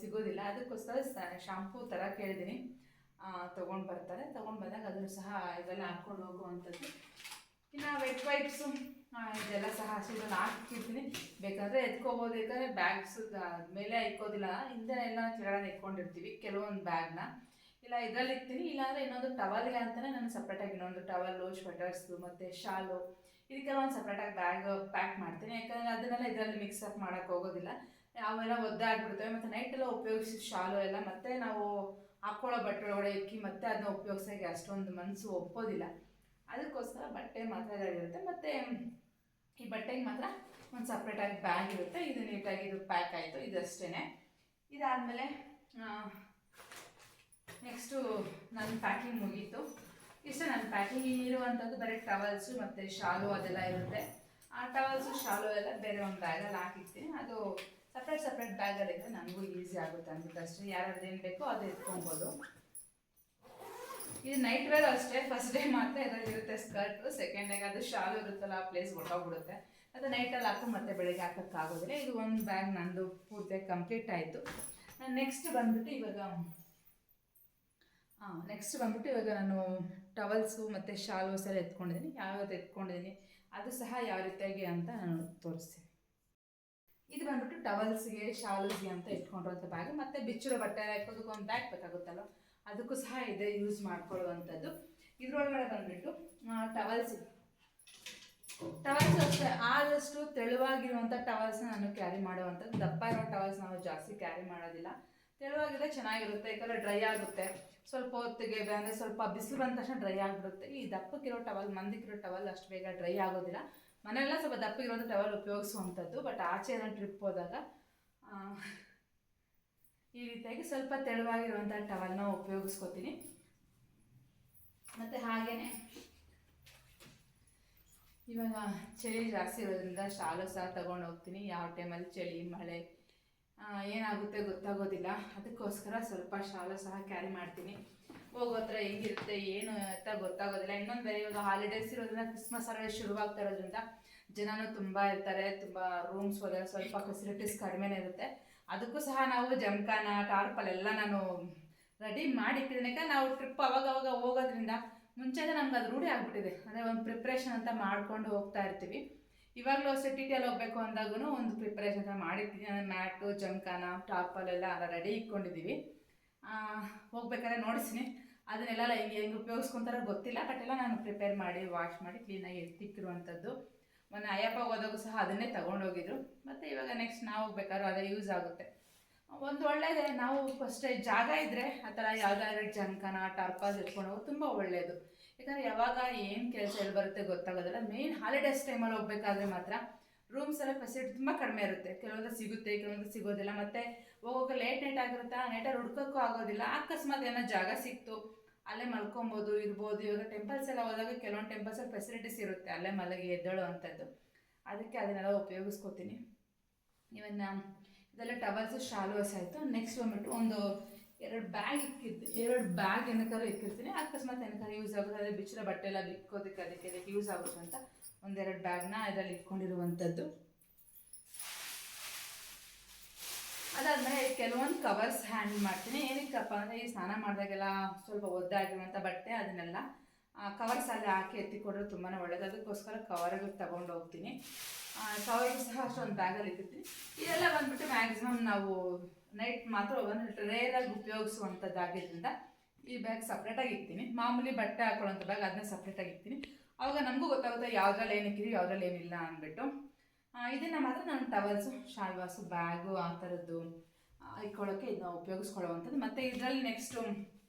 ಸಿಗೋದಿಲ್ಲ. ಅದಕ್ಕೋಸ್ಕರ ಶಾಂಪೂ ಥರ ಕೇಳಿದ್ದೀನಿ, ತೊಗೊಂಡು ಬರ್ತಾರೆ. ತೊಗೊಂಡು ಬಂದಾಗ ಅದನ್ನು ಸಹ ಇದೆಲ್ಲ ಹಾಕ್ಕೊಂಡು ಹೋಗುವಂಥದ್ದು. ಇನ್ನು ವೆಟ್ ವೈಪ್ಸು ಇದೆಲ್ಲ ಸಹ ಇದನ್ನು ಹಾಕಿರ್ತೀನಿ. ಬೇಕಾದರೆ ಎತ್ಕೋಬೋದು, ಯಾಕಂದರೆ ಬ್ಯಾಗ್ಸು ಮೇಲೆ ಇಕ್ಕೋದಿಲ್ಲ, ಹಿಂದೆ ಎಲ್ಲ ಕೆಳಗಡೆ ಇಟ್ಕೊಂಡಿರ್ತೀವಿ ಕೆಲವೊಂದು ಬ್ಯಾಗ್ನ. ಇಲ್ಲ ಇದರಲ್ಲಿ ಇರ್ತೀನಿ, ಇಲ್ಲಾಂದರೆ ಇನ್ನೊಂದು ಟವಲ್ಗೆ ಅಂತಲೇ ನಾನು ಸಪ್ರೇಟಾಗಿ ಇನ್ನೊಂದು ಟವಲ್ಲು, ಸ್ವೆಟರ್ಸು ಮತ್ತು ಶಾಲು ಇದಕ್ಕೆಲ್ಲ ಒಂದು ಸಪ್ರೇಟಾಗಿ ಬ್ಯಾಗ್ ಪ್ಯಾಕ್ ಮಾಡ್ತೀನಿ. ಯಾಕಂದರೆ ಅದನ್ನೆಲ್ಲ ಇದರಲ್ಲಿ ಮಿಕ್ಸಪ್ ಮಾಡೋಕ್ಕೆ ಹೋಗೋದಿಲ್ಲ, ಅವೆಲ್ಲ ಒದ್ದಾಗ್ಬಿಡ್ತವೆ. ಮತ್ತು ನೈಟೆಲ್ಲ ಉಪಯೋಗಿಸಿ ಶಾಲು ಎಲ್ಲ ಮತ್ತೆ ನಾವು ಹಾಕ್ಕೊಳ್ಳೋ ಬಟ್ಟೆ ಒಳಗಡೆ ಇಕ್ಕಿ ಮತ್ತೆ ಅದನ್ನ ಉಪಯೋಗಿಸೋಕ್ಕೆ ಅಷ್ಟೊಂದು ಮನಸ್ಸು ಒಪ್ಪೋದಿಲ್ಲ. ಅದಕ್ಕೋಸ್ಕರ ಬಟ್ಟೆ ಮಾತ್ರ ಇರುತ್ತೆ. ಮತ್ತು ಈ ಬಟ್ಟೆಗೆ ಮಾತ್ರ ಒಂದು ಸಪ್ರೇಟಾಗಿ ಬ್ಯಾಗ್ ಇರುತ್ತೆ. ಇದು ನೀಟಾಗಿ ಇದು ಪ್ಯಾಕ್ ಆಯಿತು, ಇದಷ್ಟೇ. ಇದಾದಮೇಲೆ ನೆಕ್ಸ್ಟು ನನ್ನ ಪ್ಯಾಕಿಂಗ್ ಮುಗೀತು. ಇಷ್ಟೇ ನನ್ನ ಪ್ಯಾಕಿಂಗ್ ಇರುವಂಥದ್ದು. ಬರೀ ಟವಲ್ಸು ಮತ್ತು ಶಾಲು ಅದೆಲ್ಲ ಇರುತ್ತೆ. ಆ ಟವಲ್ಸು ಶಾಲು ಎಲ್ಲ ಬೇರೆ ಒಂದು ಬ್ಯಾಗಲ್ಲಿ ಹಾಕಿರ್ತೀನಿ. ಅದು ಸಪ್ರೇಟ್ ಬ್ಯಾಗಲ್ಲಿದ್ದರೆ ನನಗೂ ಈಸಿ ಆಗುತ್ತೆ ಅಂದ್ಬಿಟ್ಟು ಅಷ್ಟೇ. ಯಾರ್ಯಾರ್ದು ಏನು ಬೇಕೋ ಅದು ಎತ್ಕೊಬೋದು. ಇದು ನೈಟ್ ವೇರ್ ಅಷ್ಟೇ. ಫಸ್ಟ್ ಡೇ ಮಾತ್ರ ಇದರಲ್ಲಿ ಇರುತ್ತೆ ಸ್ಕರ್ಟು, ಸೆಕೆಂಡ್ ಡೇಗೆ ಅದು ಶಾಲು ಇರುತ್ತಲ್ಲ ಆ ಪ್ಲೇಸ್ ಹೊಟ್ಟೋಗ್ಬಿಡುತ್ತೆ. ಅದು ನೈಟಲ್ಲಿ ಹಾಕಿ ಮತ್ತೆ ಬೆಳಗ್ಗೆ ಹಾಕೋಕ್ಕಾಗೋದಿಲ್ಲ. ಇದು ಒಂದು ಬ್ಯಾಗ್ ನಂದು ಪೂರ್ತಿಯಾಗಿ ಕಂಪ್ಲೀಟ್ ಆಯಿತು. ನಾನು ನೆಕ್ಸ್ಟ್ ಬಂದ್ಬಿಟ್ಟು ಇವಾಗ ನಾನು ಟವಲ್ಸು ಮತ್ತು ಶಾಲ್ವಸ್ ಎಲ್ಲ ಎತ್ಕೊಂಡಿದ್ದೀನಿ. ಯಾವ್ಯಾವ್ದು ಎತ್ಕೊಂಡಿದ್ದೀನಿ ಅದು ಸಹ ಯಾವ ರೀತಿಯಾಗಿ ಅಂತ ನಾನು ತೋರಿಸ್ತೀನಿ. ಇದು ಬಂದ್ಬಿಟ್ಟು ಟವಲ್ಸ್ಗೆ ಶಾಲುಸ್ಗೆ ಅಂತ ಇಟ್ಕೊಂಡಿರೋಂಥ ಬ್ಯಾಗ್. ಮತ್ತು ಬಿಚ್ಚಿರೋ ಬಟ್ಟೆ ಹಾಕೋದಕ್ಕೆ ಒಂದು ಬ್ಯಾಗ್ ಬೇಕಾಗುತ್ತಲ್ಲ, ಅದಕ್ಕೂ ಸಹ ಇದೆ ಯೂಸ್ ಮಾಡ್ಕೊಳ್ಳುವಂಥದ್ದು. ಇದರೊಳಗಡೆ ಬಂದ್ಬಿಟ್ಟು ಟವಲ್ಸ್ ಅಷ್ಟೇ. ಆದಷ್ಟು ತೆಳುವಾಗಿರುವಂಥ ಟವಲ್ಸ್ನ ನಾನು ಕ್ಯಾರಿ ಮಾಡುವಂಥದ್ದು. ದಪ್ಪ ಇರೋ ಟವಲ್ಸ್ ನಾವು ಜಾಸ್ತಿ ಕ್ಯಾರಿ ಮಾಡೋದಿಲ್ಲ. ತೆಳುವಾಗಿದ್ರೆ ಚೆನ್ನಾಗಿರುತ್ತೆ, ಯಾಕಂದರೆ ಡ್ರೈ ಆಗುತ್ತೆ ಸ್ವಲ್ಪ ಹೊತ್ತಿಗೆ. ಅಂದರೆ ಸ್ವಲ್ಪ ಬಿಸಿಲು ಬಂದ ತಕ್ಷಣ ಡ್ರೈ ಆಗಿಬಿಡುತ್ತೆ. ಈ ದಪ್ಪಕ್ಕಿರೋ ಟವಲ್, ಮಂದಿಕ್ಕಿರೋ ಟವಲ್ ಅಷ್ಟು ಬೇಗ ಡ್ರೈ ಆಗೋದಿಲ್ಲ. ಮನೆಯೆಲ್ಲ ಸ್ವಲ್ಪ ದಪ್ಪಗಿರೋಂಥ ಟವಲ್ ಉಪಯೋಗಿಸುವಂಥದ್ದು. ಬಟ್ ಆಚೆ ಏನೋ ಟ್ರಿಪ್ ಹೋದಾಗ ಈ ರೀತಿಯಾಗಿ ಸ್ವಲ್ಪ ತೆಳುವಾಗಿರುವಂಥ ಟವಲ್ನ ಉಪಯೋಗಿಸ್ಕೊತೀನಿ. ಮತ್ತು ಹಾಗೆಯೇ ಇವಾಗ ಚಳಿ ಜಾಸ್ತಿ ಇರೋದ್ರಿಂದ ಶಾಲು ಸಹ ತಗೊಂಡು ಹೋಗ್ತೀನಿ. ಯಾವ ಟೈಮಲ್ಲಿ ಚಳಿ ಮಳೆ ಏನಾಗುತ್ತೆ ಗೊತ್ತಾಗೋದಿಲ್ಲ. ಅದಕ್ಕೋಸ್ಕರ ಸ್ವಲ್ಪ ಶಾಲು ಸಹ ಕ್ಯಾರಿ ಮಾಡ್ತೀನಿ. ಹೋಗೋ ಹತ್ರ ಹೆಂಗಿರುತ್ತೆ ಏನು ಅಂತ ಗೊತ್ತಾಗೋದಿಲ್ಲ. ಇನ್ನೊಂದು ಬೇರೆ ಇವಾಗ ಹಾಲಿಡೇಸ್ ಇರೋದ್ರಿಂದ, ಕ್ರಿಸ್ಮಸ್ ಹಾಲಿಡೇಸ್ ಶುರುವಾಗ್ತಾ ಇರೋದ್ರಿಂದ ಜನನೂ ತುಂಬ ಇರ್ತಾರೆ. ತುಂಬ ರೂಮ್ಸ್ ಹೋದಾಗ ಸ್ವಲ್ಪ ಫೆಸಿಲಿಟೀಸ್ ಕಡಿಮೆನೇ ಇರುತ್ತೆ. ಅದಕ್ಕೂ ಸಹ ನಾವು ಜಮ್ಖಾನ ಟಾರ್ಪಲೆಲ್ಲ ನಾನು ರೆಡಿ ಮಾಡಿಟ್ಟಿದ್ದೀನಿ. ಯಾಕಂದರೆ ನಾವು ಟ್ರಿಪ್ ಅವಾಗವಾಗ ಹೋಗೋದ್ರಿಂದ ಮುಂಚೆನೇ ನಮ್ಗೆ ಅದು ರೂಢಿ ಆಗಿಬಿಟ್ಟಿದೆ. ಅಂದರೆ ಒಂದು ಪ್ರಿಪ್ರೇಷನ್ ಅಂತ ಮಾಡ್ಕೊಂಡು ಹೋಗ್ತಾ ಇರ್ತೀವಿ. ಇವಾಗಲೂ ಅಷ್ಟೇ ಟಿಟಿಯಲ್ಲಿ ಹೋಗಬೇಕು ಅಂದಾಗೂ ಒಂದು ಪ್ರಿಪ್ರೇಷನ್ ಅಂತ ಮಾಡಿರ್ತೀವಿ. ಮ್ಯಾಟು, ಜಮ್ಖಾನ, ಟಾರ್ಪಲೆಲ್ಲ ರೆಡಿ ಇಟ್ಕೊಂಡಿದ್ದೀವಿ. ಹೋಗ್ಬೇಕಾದ್ರೆ ನೋಡಿಸ್ತೀನಿ. ಅದನ್ನೆಲ್ಲ ಹೆಂಗೆ ಉಪಯೋಗಿಸ್ಕೊತಾರೋ ಗೊತ್ತಿಲ್ಲ, ಬಟ್ ಎಲ್ಲ ನಾನು ಪ್ರಿಪೇರ್ ಮಾಡಿ ವಾಶ್ ಮಾಡಿ ಕ್ಲೀನಾಗಿ ಎತ್ತಿಕ್ಕಿರುವಂಥದ್ದು. ಮೊನ್ನೆ ಅಯ್ಯಪ್ಪ ಹೋದಾಗೂ ಸಹ ಅದನ್ನೇ ತೊಗೊಂಡೋಗಿದ್ರು. ಮತ್ತು ಇವಾಗ ನೆಕ್ಸ್ಟ್ ನಾವು ಹೋಗ್ಬೇಕಾದ್ರೂ ಅದೇ ಯೂಸ್ ಆಗುತ್ತೆ. ಒಂದು ಒಳ್ಳೆಯದೇ, ನಾವು ಫಸ್ಟೇ ಜಾಗ ಇದ್ದರೆ ಆ ಥರ ಯಾವುದಾದ್ರೂ ಜಮ್ಖಾನ ಟಾರ್ಪಾಸ್ ಎತ್ಕೊಂಡು ಹೋಗೋದು ತುಂಬ ಒಳ್ಳೆಯದು. ಯಾಕಂದರೆ ಯಾವಾಗ ಏನು ಕೆಲಸ ಎಲ್ಲಿ ಬರುತ್ತೆ ಗೊತ್ತಾಗೋದಿಲ್ಲ. ಮೇನ್ ಹಾಲಿಡೇಸ್ ಟೈಮಲ್ಲಿ ಹೋಗ್ಬೇಕಾದ್ರೆ ಮಾತ್ರ ರೂಮ್ಸ್ ಎಲ್ಲ ಫೆಸಿಲಿಟಿ ತುಂಬ ಕಡಿಮೆ ಇರುತ್ತೆ. ಕೆಲವೊಂದು ಸಿಗುತ್ತೆ, ಕೆಲವೊಂದು ಸಿಗೋದಿಲ್ಲ. ಮತ್ತು ಹೋಗೋಕೆ ಲೇಟ್ ಆಗಿರುತ್ತೆ, ನೈಟಲ್ಲಿ ಹುಡ್ಕೋಕ್ಕೂ ಆಗೋದಿಲ್ಲ. ಅಕಸ್ಮಾತ್ ಏನೋ ಜಾಗ ಸಿಕ್ತು ಅಲ್ಲೇ ಮಲ್ಕೊಬೋದು, ಇರ್ಬೋದು. ಇವಾಗ ಟೆಂಪಲ್ಸ್ ಎಲ್ಲ ಹೋದಾಗ ಕೆಲವೊಂದು ಟೆಂಪಲ್ಸಲ್ಲಿ ಫೆಸಿಲಿಟೀಸ್ ಇರುತ್ತೆ ಅಲ್ಲೇ ಮಲಗಿ ಎದ್ದೇಳೋ ಅಂಥದ್ದು. ಅದಕ್ಕೆ ಅದನ್ನೆಲ್ಲ ಉಪಯೋಗಿಸ್ಕೋತೀನಿ. ಇವನ್ನ ಇದೆಲ್ಲ ಟವಲ್ಸು ಶಾಲುವಸ್ ಆಯಿತು. ನೆಕ್ಸ್ಟ್ ಬಂದ್ಬಿಟ್ಟು ಒಂದು 2 ಬ್ಯಾಗ್ ಏನಕ್ಕಾದ್ರೂ ಇಕ್ಕಿರ್ತೀನಿ. ಅಕಸ್ಮಾತ್ ಏನಕ್ಕಾದ್ರೂ ಯೂಸ್ ಆಗುತ್ತೆ, ಅದೇ ಬಿಚ್ಚಿರೋ ಬಟ್ಟೆ ಎಲ್ಲ ಬಿಕ್ಕೋದಕ್ಕೆ ಅದಕ್ಕೆ ಯೂಸ್ ಆಗುತ್ತೆ ಅಂತ 1-2 ಬ್ಯಾಗ್ನ ಇದರಲ್ಲಿ ಇಟ್ಕೊಂಡಿರುವಂಥದ್ದು. ಅದಾದಮೇಲೆ ಕೆಲವೊಂದು ಕವರ್ಸ್ ಹ್ಯಾಂಡಲ್ ಮಾಡ್ತೀನಿ. ಏನಕ್ಕಪ್ಪ ಅಂದರೆ ಈ ಸ್ನಾನ ಮಾಡಿದಾಗೆಲ್ಲ ಸ್ವಲ್ಪ ಒದ್ದಾಗಿರುವಂಥ ಬಟ್ಟೆ ಅದನ್ನೆಲ್ಲ ಕವರ್ಸಲ್ಲಿ ಹಾಕಿ ಎತ್ತಿಕೊಡ್ರೆ ತುಂಬಾ ಒಳ್ಳೆಯದು. ಅದಕ್ಕೋಸ್ಕರ ಕವರ್ಗಳು ತೊಗೊಂಡು ಹೋಗ್ತೀನಿ. ಟವಲ್ ಸಹ ಅಷ್ಟೊಂದು ಬ್ಯಾಗಲ್ಲಿ ಇಟ್ಟಿರ್ತೀನಿ. ಇದೆಲ್ಲ ಬಂದ್ಬಿಟ್ಟು ಮ್ಯಾಕ್ಸಿಮಮ್ ನಾವು ನೈಟ್ ಮಾತ್ರ ಒಂದು ರೇರಾಗಿ ಉಪಯೋಗಿಸುವಂಥದ್ದಾಗಿದ್ದರಿಂದ ಈ ಬ್ಯಾಗ್ ಸಪ್ರೇಟಾಗಿ ಇರ್ತೀನಿ. ಮಾಮೂಲಿ ಬಟ್ಟೆ ಹಾಕೊಳ್ಳೋಂಥ ಬ್ಯಾಗ್ ಅದನ್ನ ಸಪ್ರೇಟಾಗಿ ಇರ್ತೀನಿ. ಆವಾಗ ನಮಗೂ ಗೊತ್ತಾಗುತ್ತೆ ಯಾವುದ್ರಲ್ಲಿ ಏನಿಕ್ಕಿರಿ ಯಾವುದ್ರಲ್ಲಿ ಏನಿಲ್ಲ ಅಂದ್ಬಿಟ್ಟು. ಇದನ್ನು ಮಾತ್ರ ನಾನು ಟವಲ್ಸು, ಶಾಲ್ವಾಸು, ಬ್ಯಾಗು ಆ ಥರದ್ದು ಇಟ್ಕೊಳ್ಳೋಕ್ಕೆ ಇದನ್ನ ಉಪಯೋಗಿಸ್ಕೊಳ್ಳುವಂಥದ್ದು. ಮತ್ತು ಇದರಲ್ಲಿ ನೆಕ್ಸ್ಟು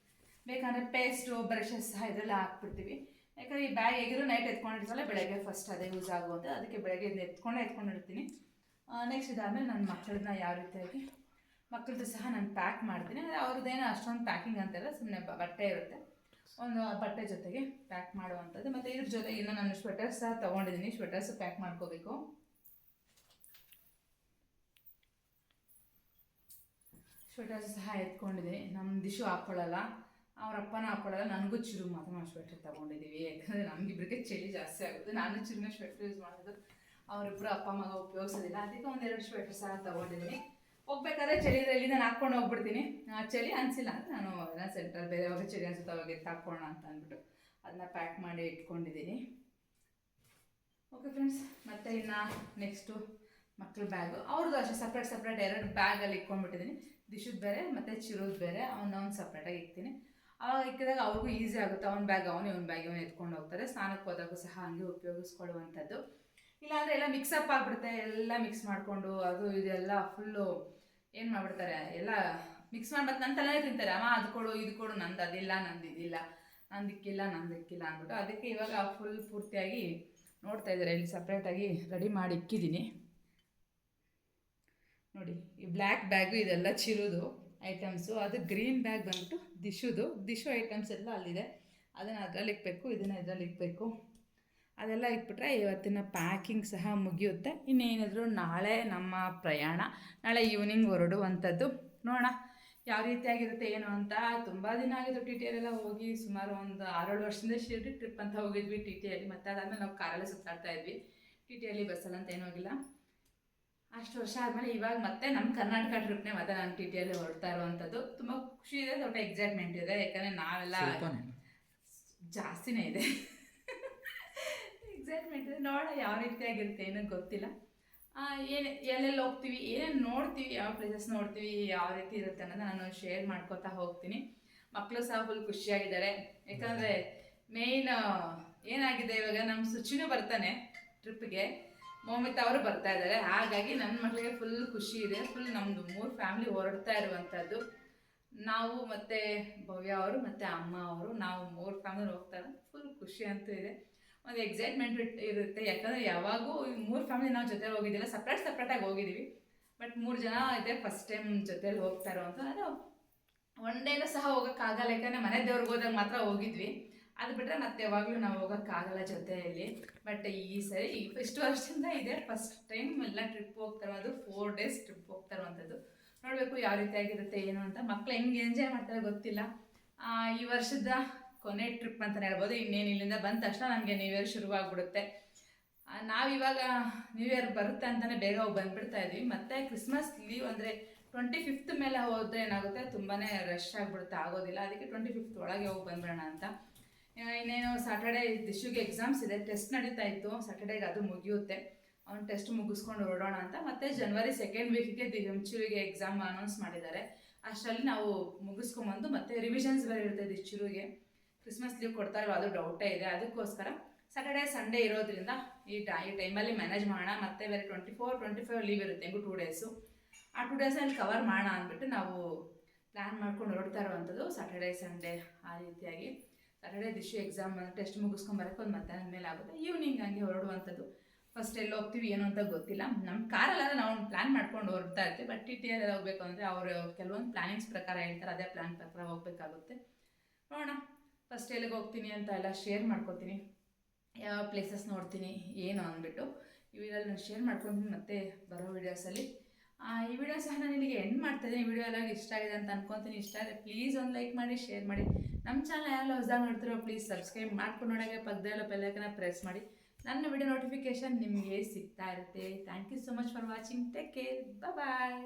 ಬೇಕಂದರೆ ಪೇಸ್ಟು, ಬ್ರಷಸ್ ಸಹ ಇದೆಲ್ಲ ಹಾಕ್ಬಿಡ್ತೀವಿ. ಯಾಕಂದರೆ ಈ ಬ್ಯಾಗ್ ಹೇಗಿದ್ರು ನೈಟ್ ಎತ್ಕೊಂಡಿರ್ತೀವಲ್ಲ, ಬೆಳಗ್ಗೆ ಫಸ್ಟ್ ಅದೇ ಯೂಸ್ ಆಗುವಂಥ, ಅದಕ್ಕೆ ಬೆಳಗ್ಗೆ ಇದನ್ನ ಎತ್ಕೊಂಡಿರ್ತೀನಿ. ನೆಕ್ಸ್ಟ್ ಇದಾದಮೇಲೆ ನನ್ನ ಮಕ್ಕಳನ್ನ ಯಾವ ರೀತಿಯಾಗಿ ಮಕ್ಕಳದ್ದು ಸಹ ನಾನು ಪ್ಯಾಕ್ ಮಾಡ್ತೀನಿ. ಅಂದರೆ ಅವ್ರದ್ದೇನೋ ಅಷ್ಟೊಂದು ಪ್ಯಾಕಿಂಗ್ ಅಂತೆಲ್ಲ, ಸುಮ್ಮನೆ ಬಟ್ಟೆ ಇರುತ್ತೆ, ಒಂದು ಬಟ್ಟೆ ಜೊತೆಗೆ ಪ್ಯಾಕ್ ಮಾಡುವಂಥದ್ದು. ಮತ್ತು ಇದ್ರ ಜೊತೆಗೆ ಇನ್ನು ನಾನು ಸ್ವೆಟರ್ಸ್ ಸಹ ತೊಗೊಂಡಿದ್ದೀನಿ, ಸ್ವೆಟರ್ಸು ಪ್ಯಾಕ್ ಮಾಡ್ಕೋಬೇಕು. ಸ್ವೆಟರ್ಸ್ ಸಹ ಎತ್ಕೊಂಡಿದ್ದೀನಿ. ನಮ್ಮ ದಿಶು ಹಾಕ್ಕೊಳ್ಳಲ್ಲ, ಅವ್ರ ಅಪ್ಪನ ಹಾಕ್ಕೊಳ್ಳಲ್ಲ, ನನಗೂ ಚಿರು ಮಾತ್ರ ನಾವು ಸ್ವೆಟರ್ ತೊಗೊಂಡಿದ್ದೀವಿ. ಯಾಕಂದರೆ ನಮಗಿಬ್ರಿಗೆ ಚಳಿ ಜಾಸ್ತಿ ಆಗುತ್ತೆ. ನಾನು ಚಿರುನ ಸ್ವೆಟರ್ ಯೂಸ್ ಮಾಡೋದು, ಅವರಿಬ್ಬರು ಅಪ್ಪ ಮಗ ಉಪಯೋಗಿಸೋದಿಲ್ಲ. ಅದಕ್ಕೆ ಒಂದೆರಡು ಸ್ವೆಟರ್ ಸಹ ತೊಗೊಂಡಿದ್ದೀನಿ. ಹೋಗ್ಬೇಕಾದ್ರೆ ಚಳಿಯಲ್ಲಿ ನಾನು ಹಾಕ್ಕೊಂಡು ಹೋಗ್ಬಿಡ್ತೀನಿ. ಚಳಿ ಅನಿಸಿಲ್ಲ ಅಂದರೆ ನಾನು ಅದನ್ನ ಸೆಂಟ್ರಲ್ಲಿ ಬೇರೆ ಯಾವಾಗ ಚಳಿ ಅನಿಸುತ್ತೆ ಅವಾಗ ಎತ್ತು ಹಾಕ್ಕೊಳ್ಳೋಣ ಅಂತ ಅಂದ್ಬಿಟ್ಟು ಅದನ್ನ ಪ್ಯಾಕ್ ಮಾಡಿ ಇಟ್ಕೊಂಡಿದ್ದೀನಿ. ಓಕೆ ಫ್ರೆಂಡ್ಸ್, ಮತ್ತು ಇನ್ನು ನೆಕ್ಸ್ಟು ಮಕ್ಕಳ ಬ್ಯಾಗು ಅವ್ರದ್ದು ಅಷ್ಟೇ ಸಪ್ರೇಟ್ ಎರಡು ಬ್ಯಾಗಲ್ಲಿ ಇಟ್ಕೊಂಡ್ಬಿಟ್ಟಿದ್ದೀನಿ. ದಿಶುದ್ ಬೇರೆ ಮತ್ತು ಚಿರೋದು ಬೇರೆ, ಅವನ್ನ ಸಪ್ರೇಟಾಗಿ ಇಕ್ತೀನಿ. ಆವಾಗ ಇಕ್ಕಿದಾಗ ಅವ್ರಿಗೂ ಈಸಿ ಆಗುತ್ತೆ. ಅವ್ನ ಬ್ಯಾಗ್ ಇವನ ಬ್ಯಾಗ್ ಎತ್ಕೊಂಡು ಹೋಗ್ತಾರೆ. ಸ್ನಾನಕ್ಕೆ ಹೋದಾಗೂ ಸಹ ಹಂಗೆ ಉಪಯೋಗಿಸ್ಕೊಳ್ಳುವಂಥದ್ದು. ಇಲ್ಲಾಂದರೆ ಎಲ್ಲ ಮಿಕ್ಸಪ್ ಆಗಿಬಿಡುತ್ತೆ, ಎಲ್ಲ ಮಿಕ್ಸ್ ಮಾಡಿಕೊಂಡು ಅದು ಇದೆಲ್ಲ ಫುಲ್ಲು ಏನು ಮಾಡಿಬಿಡ್ತಾರೆ, ಎಲ್ಲ ಮಿಕ್ಸ್ ಮಾಡಿ ಮತ್ತೆ ನನ್ನ ತಲೆನೇ ತಿಂತಾರೆ. ಅಮ್ಮ ಅದು ಕೊಡು ಇದು ಕೊಡು, ನಂದು ಅದಿಲ್ಲ, ನಂದು ಇದಿಲ್ಲ, ನಂದಿಕ್ಕಿಲ್ಲ ಅಂದ್ಬಿಟ್ಟು. ಅದಕ್ಕೆ ಇವಾಗ ಫುಲ್ ಪೂರ್ತಿಯಾಗಿ ನೋಡ್ತಾ ಇದ್ದಾರೆ, ಇಲ್ಲಿ ಸಪ್ರೇಟಾಗಿ ರೆಡಿ ಮಾಡಿ ಇಕ್ಕಿದ್ದೀನಿ ನೋಡಿ. ಈ ಬ್ಲ್ಯಾಕ್ ಬ್ಯಾಗು ಇದೆಲ್ಲ ಚಿರುದು ಐಟಮ್ಸು, ಅದು ಗ್ರೀನ್ ಬ್ಯಾಗ್ ಬಂದ್ಬಿಟ್ಟು ದಿಶು ಐಟಮ್ಸ್ ಎಲ್ಲ ಅಲ್ಲಿದೆ. ಅದನ್ನು ಅದರಲ್ಲಿ ಇಕ್ಬೇಕು, ಇದನ್ನು ಇದರಲ್ಲಿ ಇಕ್ಬೇಕು. ಅದೆಲ್ಲ ಇಟ್ಬಿಟ್ರೆ ಇವತ್ತಿನ ಪ್ಯಾಕಿಂಗ್ ಸಹ ಮುಗಿಯುತ್ತೆ. ಇನ್ನೇನಾದರೂ ನಾಳೆ ನಮ್ಮ ಪ್ರಯಾಣ, ನಾಳೆ ಈವ್ನಿಂಗ್ ಹೊರಡುವಂಥದ್ದು. ನೋಡೋಣ ಯಾವ ರೀತಿಯಾಗಿರುತ್ತೆ ಏನು ಅಂತ. ತುಂಬ ದಿನ ಆಗಿದ್ದು ಟಿ ಟಿಯಲ್ಲೆಲ್ಲ ಹೋಗಿ, ಸುಮಾರು ಒಂದು 6-7 ವರ್ಷದಿಂದ ಶಿರ್ಡಿ ಟ್ರಿಪ್ ಅಂತ ಹೋಗಿದ್ವಿ ಟಿ ಟಿಯಲ್ಲಿ. ಮತ್ತು ಅದಾದಮೇಲೆ ನಾವು ಕಾರಲ್ಲೇ ಸುತ್ತಾಡ್ತಾ ಇದ್ವಿ, ಟಿ ಟಿಯಲ್ಲಿ ಬಸ್ಸಲ್ಲಿ ಅಂತ ಏನೂ ಹೋಗಿಲ್ಲ. ಅಷ್ಟು ವರ್ಷ ಆದಮೇಲೆ ಇವಾಗ ಮತ್ತೆ ನಮ್ಮ ಕರ್ನಾಟಕ ಟ್ರಿಪ್ನೇ ಮತ್ತೆ ನಾನು ಟಿ ಟಿಯಲ್ಲಿ ಹೊರಡ್ತಾ ಇರುವಂಥದ್ದು. ತುಂಬ ಖುಷಿ ಇದೆ, ದೊಡ್ಡ ಎಕ್ಸೈಟ್ಮೆಂಟ್ ಇದೆ. ಯಾಕಂದರೆ ನಾವೆಲ್ಲ ಜಾಸ್ತಿನೇ ಇದೆ ಎಕ್ಸೈಟ್ಮೆಂಟ್ ಇದೆ. ನೋಡೋಣ ಯಾವ ರೀತಿಯಾಗಿರುತ್ತೆ ಏನೋ ಗೊತ್ತಿಲ್ಲ. ಎಲ್ಲೆಲ್ಲಿ ಹೋಗ್ತೀವಿ, ಏನೇನು ನೋಡ್ತೀವಿ, ಯಾವ ಪ್ಲೇಸಸ್ ನೋಡ್ತೀವಿ, ಯಾವ ರೀತಿ ಇರುತ್ತೆ ಅನ್ನೋದು ನಾನು ಶೇರ್ ಮಾಡ್ಕೋತಾ ಹೋಗ್ತೀನಿ. ಮಕ್ಕಳು ಸಹ ಫುಲ್ ಖುಷಿಯಾಗಿದ್ದಾರೆ. ಯಾಕಂದರೆ ಮೇಯ್ನ್ ಏನಾಗಿದೆ, ಇವಾಗ ನಮ್ಮ ಸುಚಿನೂ ಬರ್ತಾನೆ ಟ್ರಿಪ್ಪಿಗೆ, ಮೋಮಿತ್ ಅವರು ಬರ್ತಾ ಇದ್ದಾರೆ. ಹಾಗಾಗಿ ನನ್ನ ಮಕ್ಕಳಿಗೆ ಫುಲ್ ಖುಷಿ ಇದೆ. ಫುಲ್ ನಮ್ಮದು 3 ಫ್ಯಾಮಿಲಿ ಹೊರಡ್ತಾ ಇರುವಂಥದ್ದು. ನಾವು ಮತ್ತು ಭವ್ಯ ಅವರು ಮತ್ತು ಅಮ್ಮ ಅವರು, ನಾವು 3 ಫ್ಯಾಮಿಲಿ ಹೋಗ್ತಾರೆ. ಫುಲ್ ಖುಷಿ ಅಂತೂ ಇದೆ, ಒಂದು ಎಕ್ಸೈಟ್ಮೆಂಟ್ ಇರುತ್ತೆ. ಯಾಕಂದರೆ ಯಾವಾಗೂ 3 ಫ್ಯಾಮಿಲಿ ನಾವು ಜೊತೆ ಹೋಗಿದ್ದಿಲ್ಲ, ಸಪ್ರೇಟಾಗಿ ಹೋಗಿದ್ದೀವಿ. ಬಟ್ 3 ಜನ ಇದೆ ಫಸ್ಟ್ ಟೈಮ್ ಜೊತೆಲಿ ಹೋಗ್ತಾ ಇರೋವಂಥ. ಅಂದರೆ ಒನ್ ಡೇನೂ ಸಹ ಹೋಗೋಕ್ಕಾಗಲ್ಲ, ಯಾಕಂದರೆ ಮನೆ ದೇವ್ರಿಗೆ ಹೋದಾಗ ಮಾತ್ರ ಹೋಗಿದ್ವಿ. ಅದು ಬಿಟ್ಟರೆ ಮತ್ತೆ ಯಾವಾಗಲೂ ನಾವು ಹೋಗೋಕ್ಕಾಗಲ್ಲ ಜೊತೆಯಲ್ಲಿ. ಬಟ್ ಈ ಸರಿ ಇಷ್ಟು ವರ್ಷದಿಂದ ಇದೆ ಫಸ್ಟ್ ಟೈಮ್ ಎಲ್ಲ ಟ್ರಿಪ್ ಹೋಗ್ತಾ ಇರೋದು. 4 ಡೇಸ್ ಟ್ರಿಪ್ ಹೋಗ್ತಾ ಇರುವಂಥದ್ದು. ನೋಡಬೇಕು ಯಾವ ರೀತಿಯಾಗಿರುತ್ತೆ ಏನು ಅಂತ. ಮಕ್ಕಳು ಹೆಂಗೆ ಎಂಜಾಯ್ ಮಾಡ್ತಾರೆ ಗೊತ್ತಿಲ್ಲ. ಈ ವರ್ಷದ ಕೊನೆ ಟ್ರಿಪ್ ಅಂತಲೇ ಹೇಳ್ಬೋದು. ಇನ್ನೇನು ಇಲ್ಲಿಂದ ಬಂದ ತಕ್ಷಣ ನಮಗೆ ನ್ಯೂ ಇಯರ್ ಶುರುವಾಗ್ಬಿಡುತ್ತೆ. ನಾವಿವಾಗ ನ್ಯೂ ಇಯರ್ ಬರುತ್ತೆ ಅಂತಲೇ ಬೇಗ ಹೋಗಿ ಬಂದುಬಿಡ್ತಾ ಇದ್ವಿ. ಮತ್ತು ಕ್ರಿಸ್ಮಸ್ ಲೀವ್ ಅಂದರೆ 25th ಮೇಲೆ ಹೋದರೆ ಏನಾಗುತ್ತೆ, ತುಂಬಾ ರಶ್ ಆಗಿಬಿಡುತ್ತೆ, ಆಗೋದಿಲ್ಲ. ಅದಕ್ಕೆ 25th ಒಳಗೆ ಹೋಗಿ ಬಂದ್ಬಿಡೋಣ ಅಂತ. ಇನ್ನೇನು ಸಾಟರ್ಡೇ ದಿಶುಗೆ ಎಕ್ಸಾಮ್ಸ್ ಇದೆ, ಟೆಸ್ಟ್ ನಡೀತಾ ಇತ್ತು. ಸಾಟರ್ಡೇಗೆ ಅದು ಮುಗಿಯುತ್ತೆ, ಅವ್ನು ಟೆಸ್ಟ್ ಮುಗಿಸ್ಕೊಂಡು ಹೊರಡೋಣ ಅಂತ. ಮತ್ತು ಜನವರಿ 2nd ವೀಕಿಗೆ ದಿಶುರಿಗೆ ಎಕ್ಸಾಮ್ ಅನೌನ್ಸ್ ಮಾಡಿದ್ದಾರೆ. ಅಷ್ಟರಲ್ಲಿ ನಾವು ಮುಗಿಸ್ಕೊಂಬಂದು ಮತ್ತೆ ರಿವಿಷನ್ಸ್ ಬೇರೆ ಇರುತ್ತೆ ದಿಶುರಿಗೆ. ಕ್ರಿಸ್ಮಸ್ ಲೀವ್ ಕೊಡ್ತಾರೋ ಅದು ಡೌಟೇ ಇದೆ. ಅದಕ್ಕೋಸ್ಕರ ಸ್ಯಾಟರ್ಡೇ ಸಂಡೇ ಇರೋದ್ರಿಂದ ಈ ಟೈಮಲ್ಲಿ ಮ್ಯಾನೇಜ್ ಮಾಡೋಣ. ಮತ್ತು ಬೇರೆ 24, 25 ಲೀವ್ ಇರುತ್ತೆ, ಹೆಂಗೂ 2 ಡೇಸು. ಆ 2 ಡೇಸಲ್ಲಿ ಕವರ್ ಮಾಡೋಣ ಅಂದ್ಬಿಟ್ಟು ನಾವು ಪ್ಲ್ಯಾನ್ ಮಾಡ್ಕೊಂಡು ಹೊರಡ್ತಾ ಇರುವಂಥದ್ದು. ಸ್ಯಾಟರ್ಡೇ ಸಂಡೇ ಆ ರೀತಿಯಾಗಿ. ಸ್ಯಾಟರ್ಡೇ ದಿಶು ಎಕ್ಸಾಮ್ ಟೆಸ್ಟ್ ಮುಗಿಸ್ಕೊಂಬರೋಕ್ಕೆ ಒಂದು ಮಧ್ಯಾಹ್ನದ ಮೇಲೆ ಆಗುತ್ತೆ. ಈವ್ನಿಂಗ್ ಹಂಗೆ ಹೊರಡುವಂಥದ್ದು. ಫಸ್ಟ್ ಎಲ್ಲಿ ಹೋಗ್ತೀವಿ ಏನು ಅಂತ ಗೊತ್ತಿಲ್ಲ. ನಮ್ಮ ಕಾರಲ್ಲಾದರೆ ನಾವು ಪ್ಲ್ಯಾನ್ ಮಾಡ್ಕೊಂಡು ಹೊರಡ್ತಾ ಇರ್ತೀವಿ. ಬಟ್ ಟಿ ಟಿಯಲ್ಲಿ ಹೋಗಬೇಕು ಅಂದರೆ ಅವರು ಕೆಲವೊಂದು ಪ್ಲ್ಯಾನಿಂಗ್ಸ್ ಪ್ರಕಾರ ಹೇಳ್ತಾರೆ, ಅದೇ ಪ್ಲ್ಯಾನ್ ಪ್ರಕಾರ ಹೋಗಬೇಕಾಗುತ್ತೆ. ನೋಡೋಣ ಫಸ್ಟ್ ಎಲ್ಲಿಗೆ ಹೋಗ್ತೀನಿ ಅಂತ ಎಲ್ಲ ಶೇರ್ ಮಾಡ್ಕೊತೀನಿ, ಯಾವ ಪ್ಲೇಸಸ್ ನೋಡ್ತೀನಿ ಏನು ಅಂದ್ಬಿಟ್ಟು ಈ ವಿಡಿಯೋಲ್ಲಿ ನಾನು ಶೇರ್ ಮಾಡ್ಕೊತೀನಿ ಮತ್ತೆ ಬರೋ ವೀಡಿಯೋಸಲ್ಲಿ. ಈ ವಿಡಿಯೋ ಸಹ ನಾನು ಇಲ್ಲಿಗೆ ಎಂಡ್ ಮಾಡ್ತಾಯಿದ್ದೀನಿ. ಈ ವಿಡಿಯೋ ಎಲ್ಲ ಇಷ್ಟ ಆಗಿದೆ ಅಂತ ಅನ್ಕೊತೀನಿ. ಇಷ್ಟ ಆದರೆ ಪ್ಲೀಸ್ ಒಂದು ಲೈಕ್ ಮಾಡಿ, ಶೇರ್ ಮಾಡಿ. ನಮ್ಮ ಚಾನಲ್ ಯಾರೆಲ್ಲ ಹೊಸದಾಗಿ ನೋಡ್ತಿರೋ ಪ್ಲೀಸ್ ಸಬ್ಸ್ಕ್ರೈಬ್ ಮಾಡ್ಕೊಂಡು ನೋಡೋಕ್ಕೆ ಪಕ್ಕದಲ್ಲ ಬೆಲ್ ಐಕಾನ್ ಪ್ರೆಸ್ ಮಾಡಿ. ನನ್ನ ವಿಡಿಯೋ ನೋಟಿಫಿಕೇಷನ್ ನಿಮಗೆ ಸಿಗ್ತಾ ಇರುತ್ತೆ. Thank you so much for watching. Take care, bye.